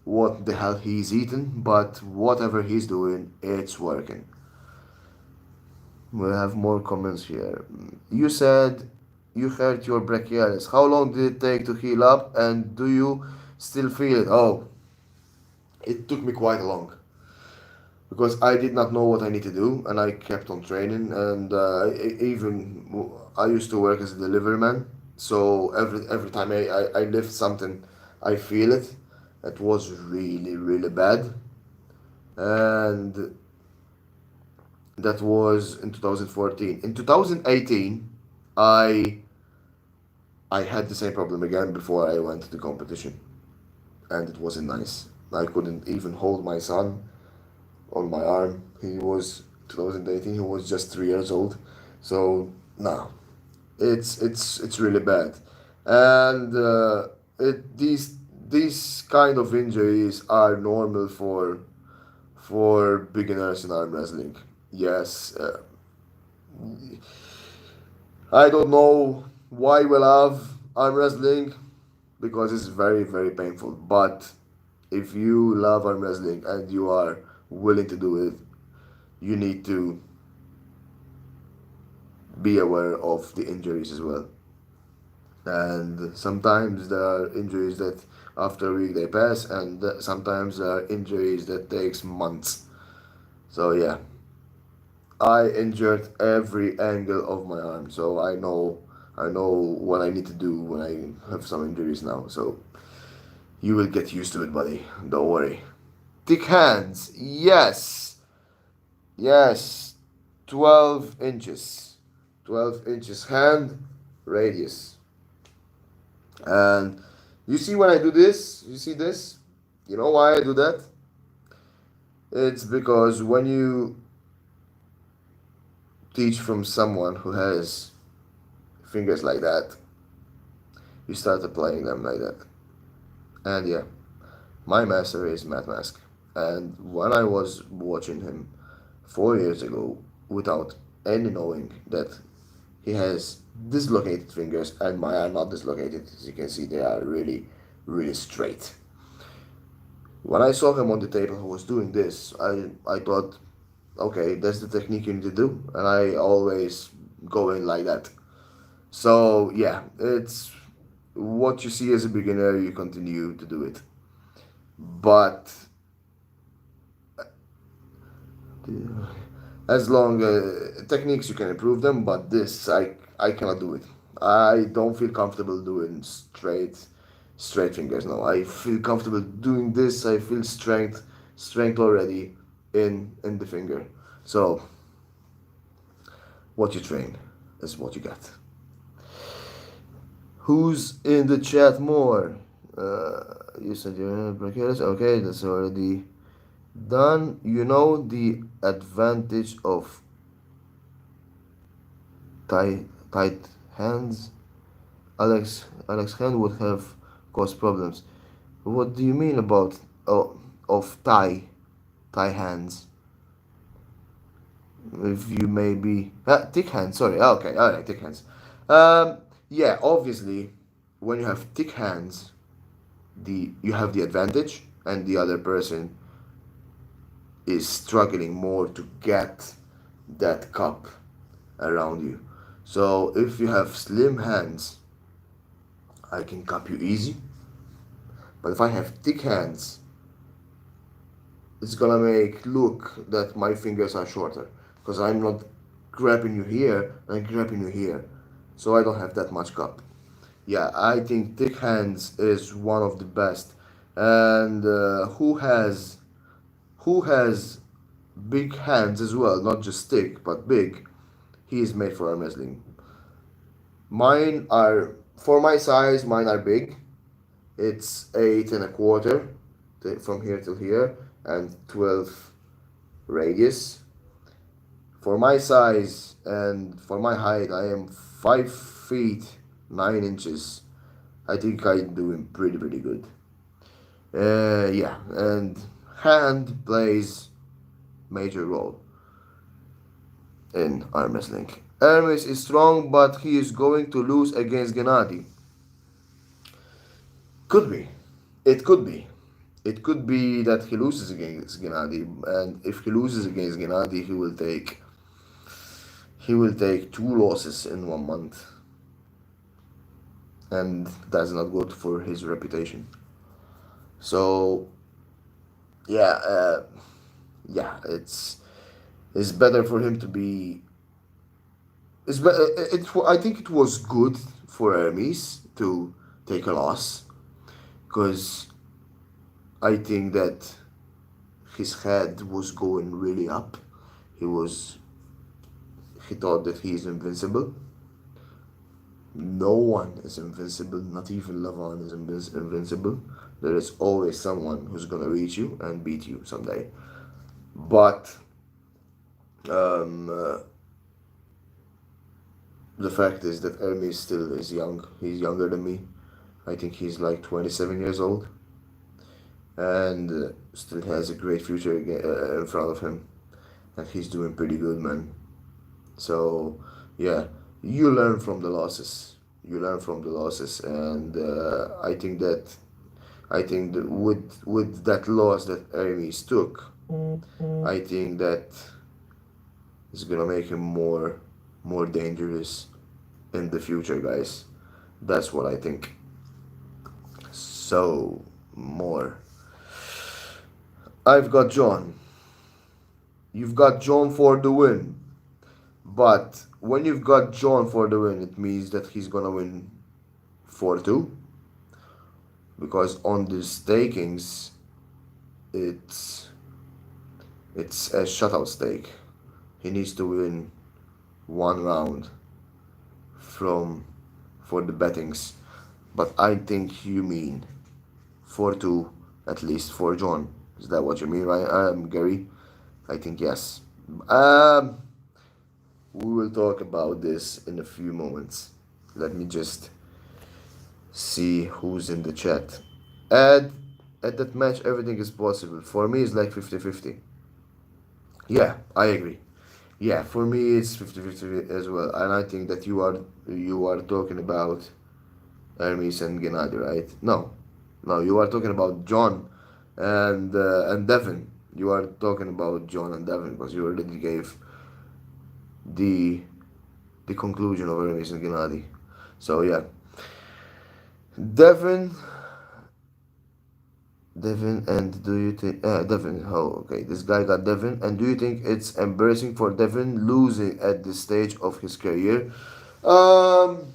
[SPEAKER 1] what the hell he's eating, but whatever he's doing, it's working. We have more comments here. You said you hurt your brachialis. How long did it take to heal up, and do you still feel it? Oh, it took me quite long because I did not know what I need to do, and I kept on training. And even I used to work as a delivery man, so every time I lift something, I feel it. It was really really bad, and that was in 2014. In 2018, I I had the same problem again before I went to the competition, and it wasn't nice. I couldn't even hold my son on my arm. He was 2018. He was just 3 years old, so no, it's really bad, and these kind of injuries are normal for beginners in arm wrestling. Yes, I don't know why we love arm wrestling, because it's very, very painful. But if you love arm wrestling and you are willing to do it, you need to be aware of the injuries as well. And sometimes there are injuries that after a week they pass, and sometimes there are injuries that takes months. So yeah, I injured every angle of my arm, so I know what I need to do when I have some injuries now. So you will get used to it, buddy. Don't worry. Thick hands, yes, yes, 12 inches, 12 inches hand radius. And you see when I do this, you see this? You know why I do that? It's because when you teach from someone who has fingers like that, you start applying them like that. And yeah, my master is Matt Mask. And when I was watching him 4 years ago, without any knowing that he has dislocated fingers and mine are not dislocated, as you can see, they are really, really straight. When I saw him on the table who was doing this, I thought, okay, that's the technique you need to do. And I always go in like that. So yeah, it's what you see as a beginner, you continue to do it. But as long techniques you can improve them, but this I cannot do it. I don't feel comfortable doing straight fingers now. I feel comfortable doing this. I feel strength already in the finger. So what you train is what you get. Who's in the chat more? You said you're Brachialis. Okay, that's already done. You know the advantage of tight hands. Alex hand would have caused problems. What do you mean about of tie hands? If you maybe thick hands. Sorry. Okay. All right. Thick hands. Yeah. Obviously, when you have thick hands, you have the advantage, and the other person is struggling more to get that cup around you. So if you have slim hands, I can cup you easy. But if I have thick hands, it's gonna make look that my fingers are shorter because I'm not grabbing you here, I'm grabbing you here. So I don't have that much cup. Yeah, I think thick hands is one of the best. And who has big hands as well, not just thick but big. He is made for arm wrestling. Mine are for my size. Mine are big. It's 8 and a quarter from here till here, and 12 radius. For my size and for my height, I am 5 feet 9 inches. I think I'm doing pretty good. Yeah, and hand plays major role in arm wrestling. Hermes is strong, but he is going to lose against Gennady. Could be. It could be. It could be that he loses against Gennady, and if he loses against Gennady, he will take 2 losses in 1 month, and that's not good for his reputation. So yeah, yeah, it's better for him to be. It's be, it, I think it was good for Hermes to take a loss because I think that his head was going really up. He was he thought that he is invincible. No one is invincible, not even Levon is invincible. There is always someone who's gonna reach you and beat you someday. But the fact is that Hermes still is young. He's younger than me. I think he's like 27 years old, and still has a great future in front of him. And he's doing pretty good, man. So yeah, you learn from the losses. You learn from the losses, and I think that with that loss that Hermes took, I think that is gonna make him more dangerous in the future, guys. That's what I think. So more. I've got John. You've got John for the win. But when you've got John for the win, it means that he's gonna win 4-2. Because on the stakings, it's it's a shutout stake. He needs to win one round from for the bettings. But I think you mean 4-2 at least for John. Is that what you mean, right? Gary? I think yes. Um, we will talk about this in a few moments. Let me just see who's in the chat. At at that match, everything is possible. For me, it's like 50-50. Yeah, I agree. Yeah, for me, it's 50-50 as well. And I think that you are talking about Hermes and Gennady, right? No, no, you are talking about John and Devin. You are talking about John and Devin because you already gave the the conclusion of Hermes and Gennady. So yeah, Devin, Devin, and do you think Devin? Oh, okay. This guy got Devin, and do you think it's embarrassing for Devin losing at this stage of his career? Um,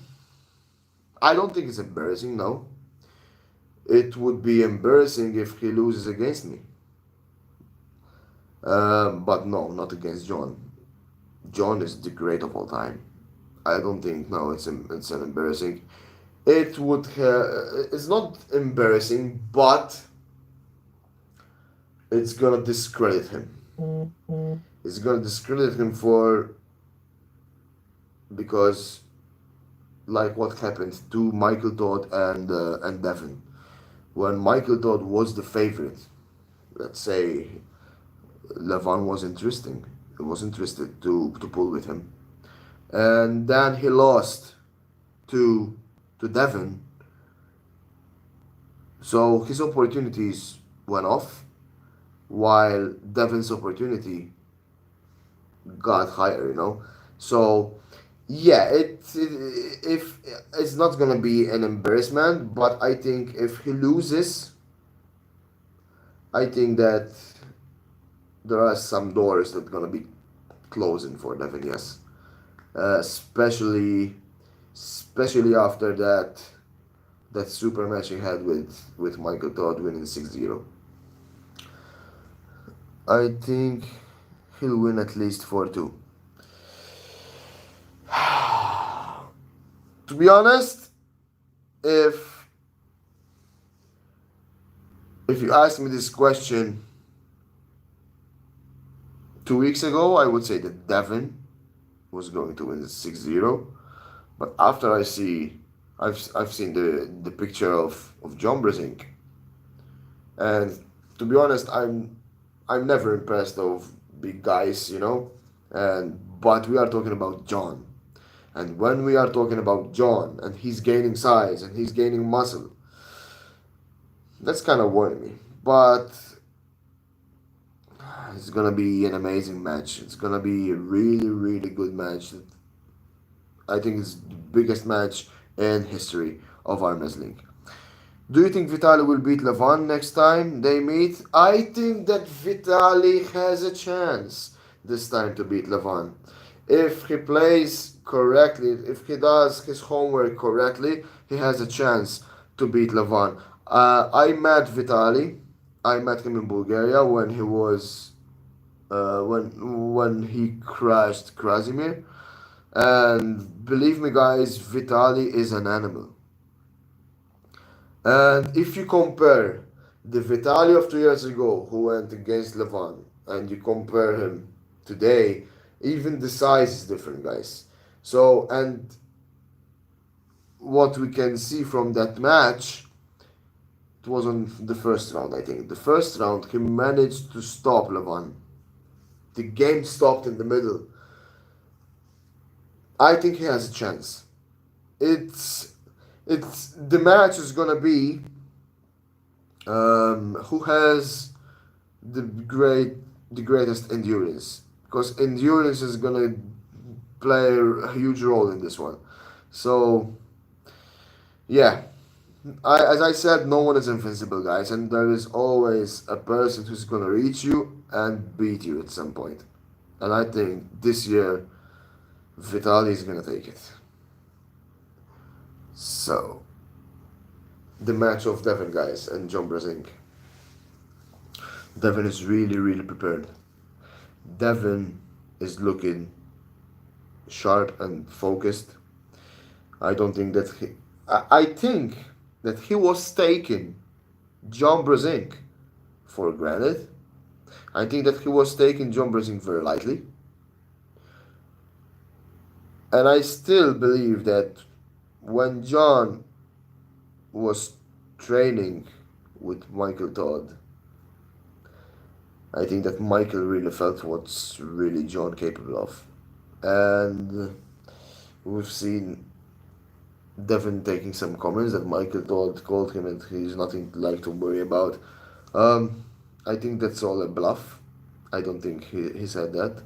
[SPEAKER 1] I don't think it's embarrassing. No, it would be embarrassing if he loses against me. But no, not against John. John is the great of all time. I don't think no, it's an embarrassing. It's not embarrassing, but it's gonna discredit him. It's gonna discredit him for because like what happened to Michael Todd and Devin when Michael Todd was the favorite. Let's say Levon was interesting. He was interested to pull with him, and then he lost to Devin. So his opportunities went off, while Devin's opportunity got higher. So yeah, if it's not gonna be an embarrassment, but I think if he loses, I think that there are some doors that gonna be closing for Devin. Yes, especially after that super match he had with Michael Todd winning 6-0. I think he'll win at least 4-2. To be honest, if if you asked me this question 2 weeks ago, I would say that Devin was going to win 6-0. But after I've seen the picture of John Brasink, and to be honest, I'm never impressed of big guys. And but we are talking about John, and when we are talking about John, and he's gaining size and he's gaining muscle, that's kind of worrying me. But it's gonna be an amazing match. It's gonna be a really really good match. I think it's the biggest match in history of our wrestling. Do you think Vitali will beat Levon next time they meet? I think that Vitali has a chance this time to beat Levon. If he plays correctly, if he does his homework correctly, he has a chance to beat Levon. I met Vitali. I met him in Bulgaria when he was when he crashed Krasimir. And believe me, guys, Vitali is an animal. And if you compare the Vitali of 2 years ago, who went against Levon, and you compare him today, even the size is different, guys. So, and what we can see from that match, it was on the first round, I think. The first round, he managed to stop Levon. The game stopped in the middle. I think he has a chance. it's the match is gonna be who has the greatest endurance, because endurance is gonna play a huge role in this one. So yeah, as I said, no one is invincible, guys, and there is always a person who's gonna reach you and beat you at some point. And I think this year Vitali is gonna take it. So the match of Devin, guys, and John Brasink. Devin is really prepared. Devin is looking sharp and focused. I don't think that he. I think that he was taking John Brasink for granted. I think that he was taking John Brasink very lightly. And I still believe that when John was training with Michael Todd, I think that Michael really felt what's really John capable of. And we've seen Devin taking some comments that Michael Todd called him and he's nothing like to worry about. I think that's all a bluff. I don't think he said that.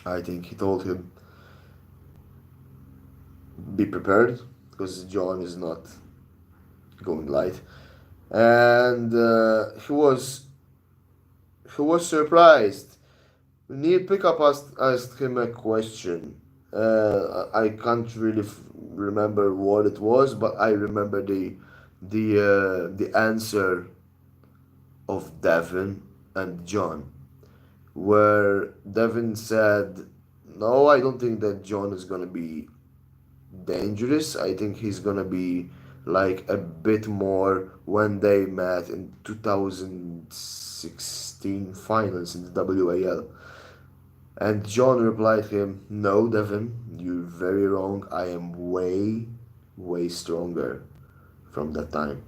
[SPEAKER 1] I think he told him be prepared because John is not going light. And he was surprised. Neil Pickup asked him a question. I can't really remember what it was, but I remember the answer of Devin and John, where Devin said, "No, I don't think that John is gonna be dangerous. I think he's gonna be like a bit more when they met in 2016 finals in the WAL." And John replied him, "No, Devin, you're very wrong. I am way stronger from that time."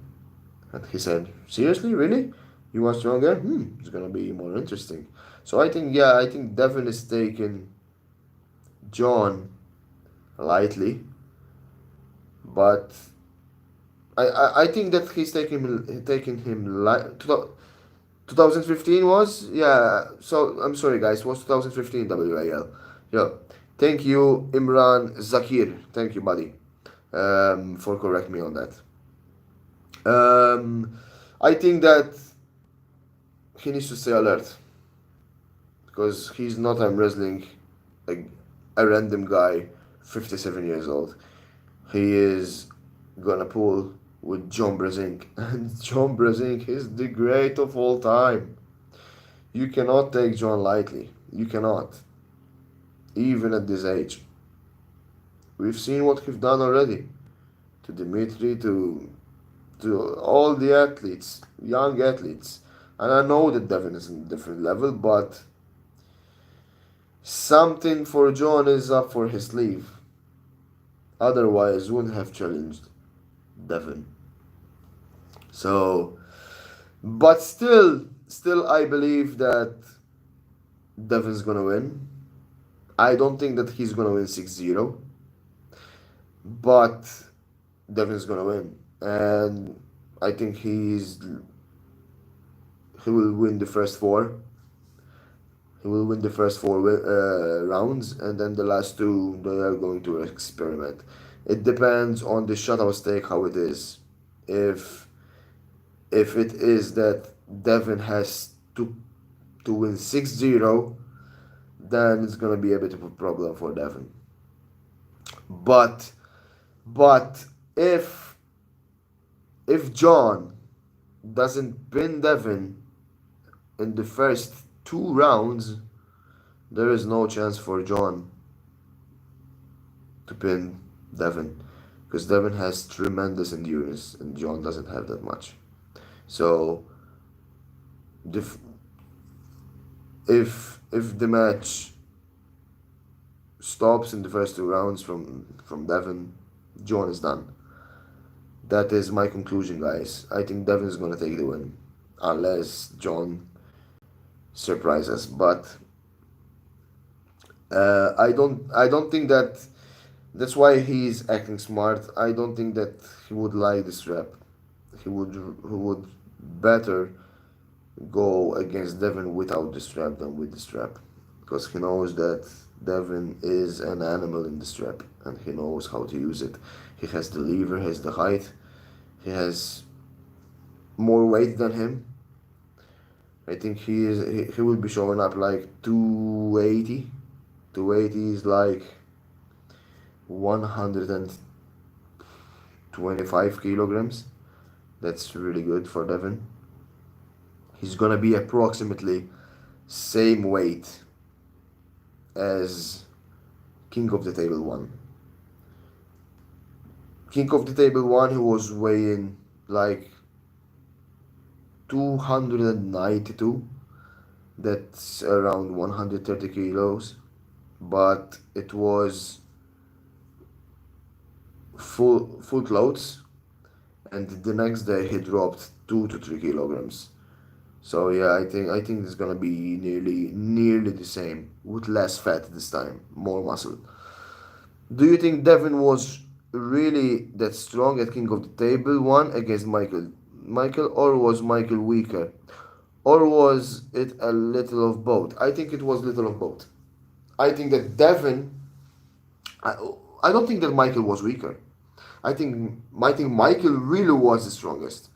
[SPEAKER 1] And he said, "Seriously, really? You are stronger? It's gonna be more interesting." So I think, yeah, I think Devin is taking John lightly, but I think that he's taking him like 2015 was, yeah. So I'm sorry, guys. It was 2015 WAL. Yeah. Thank you, Imran Zakir. Thank you, buddy, for correcting me on that. I think that he needs to stay alert because he's not arm wrestling a random guy, 57 years old. He is gonna pull with John Brasink, and John Brasink is the great of all time. You cannot take John lightly. You cannot, even at this age. We've seen what he's done already to Dimitri, to all the athletes, young athletes. And I know that Devin is in a different level, but something for John is up for his sleeve. Otherwise, wouldn't have challenged Devin. So, but still, I believe that Devin's gonna win. I don't think that he's gonna win 6-0, but Devin's gonna win, and I think he will win the first four. He will win the first four rounds, and then the last two they are going to experiment. It depends on the shutout stake how it is. If it is that Devin has to win 6-0, then it's gonna be a bit of a problem for Devin. But if John doesn't pin Devin in the first two rounds, there is no chance for John to pin Devin, because Devin has tremendous endurance and John doesn't have that much. So if the match stops in the first two rounds from Devin, John is done. That is my conclusion, guys. I think Devin is gonna take the win, unless John surprises. But I don't think that That's why he's acting smart. I don't think that he would like this trap. He would better go against Devon without this trap than with this trap, because he knows that Devon is an animal in this trap and he knows how to use it. He has the lever, he has the height, he has more weight than him. I think he will be showing up like 280. 280 is like 125 kilograms. That's really good for Devon. He's gonna be approximately same weight as King of the Table 1. King of the Table 1, he was weighing like 292. That's around 130 kilos. But it was full clothes, and the next day he dropped 2 to 3 kilograms. So yeah, I think it's gonna be nearly the same with less fat this time, more muscle. Do you think Devin was really that strong at King of the Table 1 against Michael, or was Michael weaker? Or was it a little of both? I think it was little of both. I think that Devin, I, I don't think that Michael was weaker. I think Michael really was the strongest.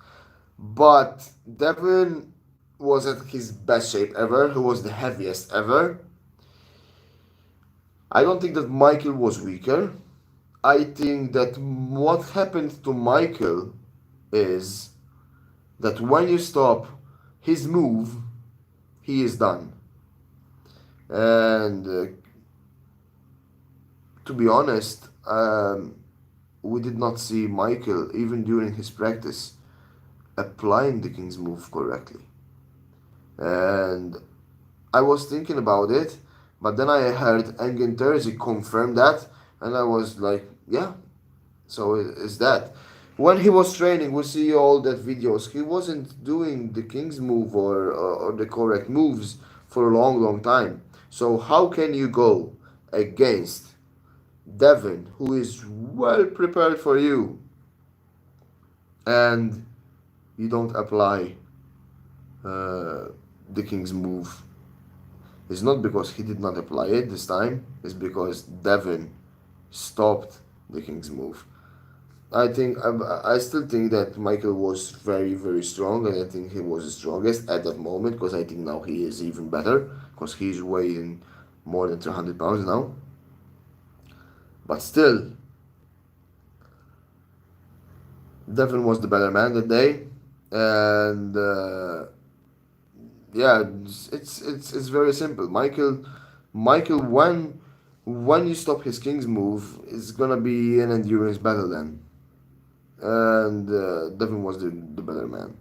[SPEAKER 1] But Devin was at his best shape ever. He was the heaviest ever. I don't think that Michael was weaker. I think that what happened to Michael is that when you stop his move, he is done. And to be honest, we did not see Michael, even during his practice, applying the king's move correctly. And I was thinking about it, but then I heard Engin Terzi confirm that, and I was like, yeah, so is that. When he was training, we see all that videos. He wasn't doing the king's move or the correct moves for a long time. So how can you go against Devin, who is well prepared for you, and you don't apply uh, the king's move? It's not because he did not apply it this time. It's because Devin stopped the king's move. I still think that Michael was very strong, and I think he was the strongest at that moment, because I think now he is even better, because he's weighing more than 300 pounds now. But still, Devin was the better man that day, and yeah, it's very simple. Michael, when you stop his king's move, it's gonna be an endurance battle then, and Devin was the better man.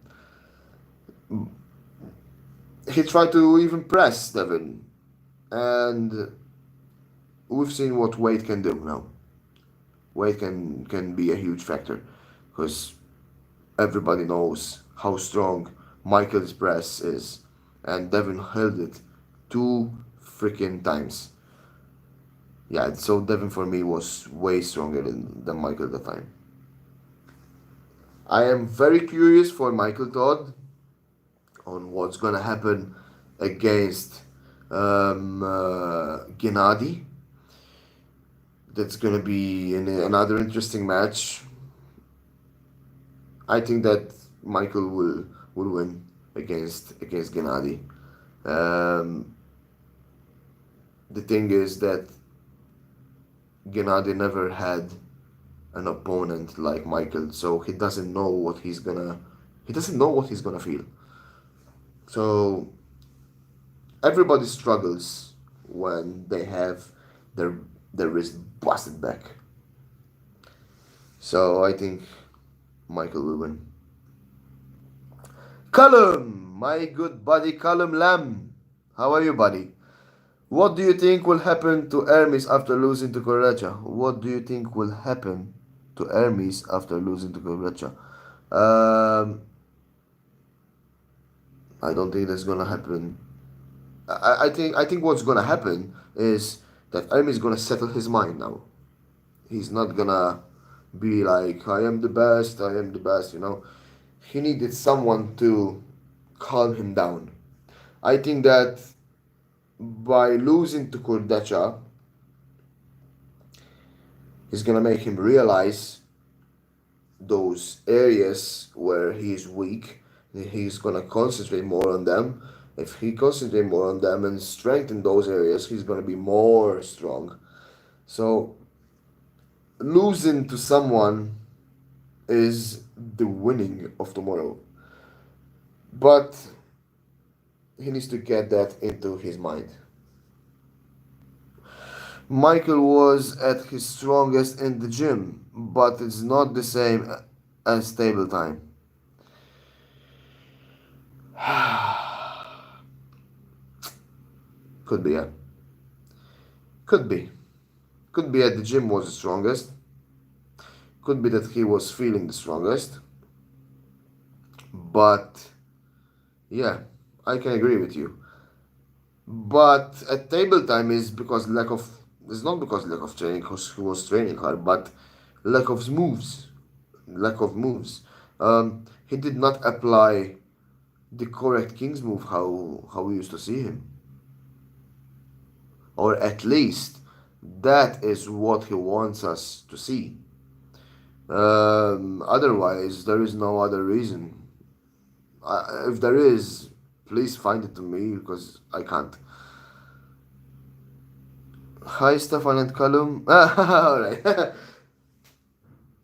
[SPEAKER 1] He tried to even press Devin, and we've seen what weight can do now. Weight can be a huge factor, because everybody knows how strong Michael's press is, and Devin held it 2 freaking times. Yeah, so Devin for me was way stronger than Michael at the time. I am very curious for Michael Todd on what's gonna happen against Gennady. That's gonna be another interesting match. I think that Michael will win against Gennady. Um, the thing is that Gennady never had an opponent like Michael, so he doesn't know what he's gonna feel. So everybody struggles when they have their their wrist busted back. So I think Michael will win. Callum, my good buddy Callum Lamb. How are you, buddy? What do you think will happen to Hermes after losing to Corregia? What do you think will happen to Hermes after losing to Corregia? Um, I don't think that's gonna happen. I think what's gonna happen is that Hermes is gonna settle his mind now. He's not gonna be like, I am the best, I am the best, you know. He needed someone to calm him down. I think that by losing to Kurdacha, he's gonna make him realize those areas where he's weak. He's gonna concentrate more on them. If he concentrate more on them and strengthen those areas, he's gonna be more strong. So losing to someone is the winning of tomorrow. But he needs to get that into his mind. Michael was at his strongest in the gym, but it's not the same as table time. Could be, yeah. Could be. Could be at the gym was the strongest. Could be that he was feeling the strongest. But yeah, I can agree with you. But at table time is because lack of, it's not because lack of training, because he was training hard, but lack of moves. Lack of moves. He did not apply the correct king's move how we used to see him. Or at least that is what he wants us to see. Otherwise, there is no other reason. If there is, please find it to me because I can't. Hi, Stefan and Callum. Alright.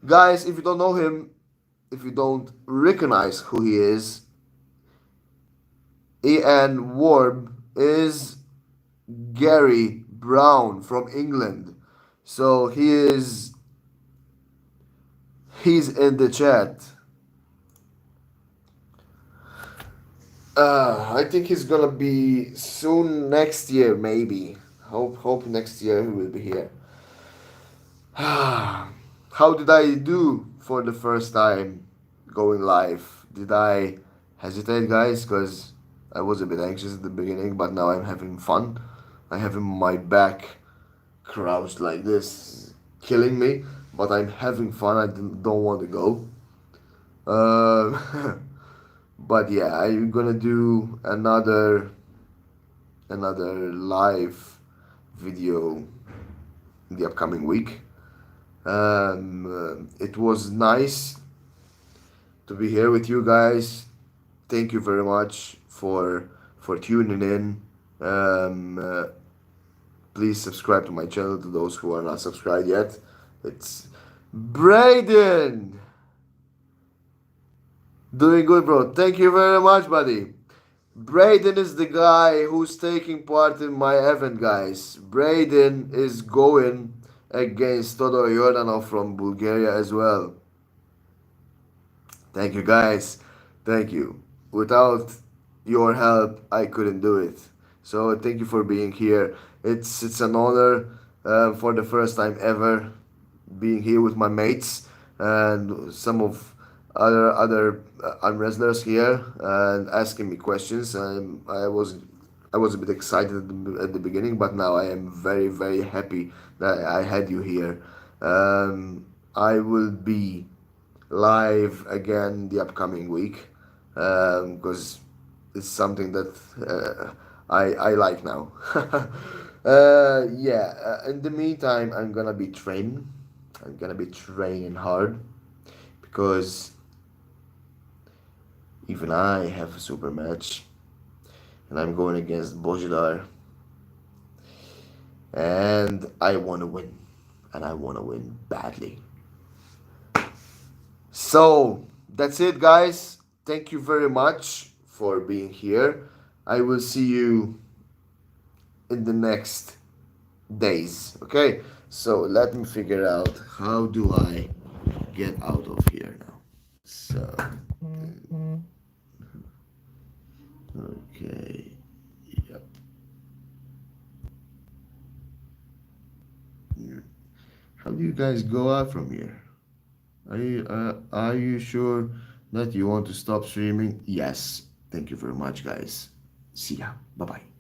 [SPEAKER 1] Guys, if you don't know him, if you don't recognize who he is, Ian Warb is Gary Brown from England. So he's in the chat. I think he's gonna be soon next year, maybe. Hope next year he will be here. How did I do for the first time going live? Did I hesitate, guys? Because I was a bit anxious at the beginning, but now I'm having fun. I have my back crouched like this, killing me, but I'm having fun. I don't want to go. But yeah, I'm gonna do another live video in the upcoming week. It was nice to be here with you guys. Thank you very much for tuning in. Please subscribe to my channel to those who are not subscribed yet. It's Braden. Doing good, bro. Thank you very much, buddy. Braden is the guy who's taking part in my event, guys. Braden is going against Todor Yordanov from Bulgaria as well. Thank you, guys. Thank you. Without your help, I couldn't do it. So thank you for being here. It's an honor for the first time ever being here with my mates and some of other arm wrestlers here and asking me questions. I was a bit excited at the beginning, but now I am very very happy that I had you here. I will be live again the upcoming week because it's something that I like now. In the meantime, I'm gonna be training. I'm gonna be training hard because even I have a super match and I'm going against Bozhidar and I want to win, and I want to win badly. So that's it, guys. Thank you very much for being here. I will see you in the next days. Okay, so let me figure out how do I get out of here now. So okay, yep. How do you guys go out from here? Are you sure that you want to stop streaming? Yes. Thank you very much, guys. See ya. Bye bye.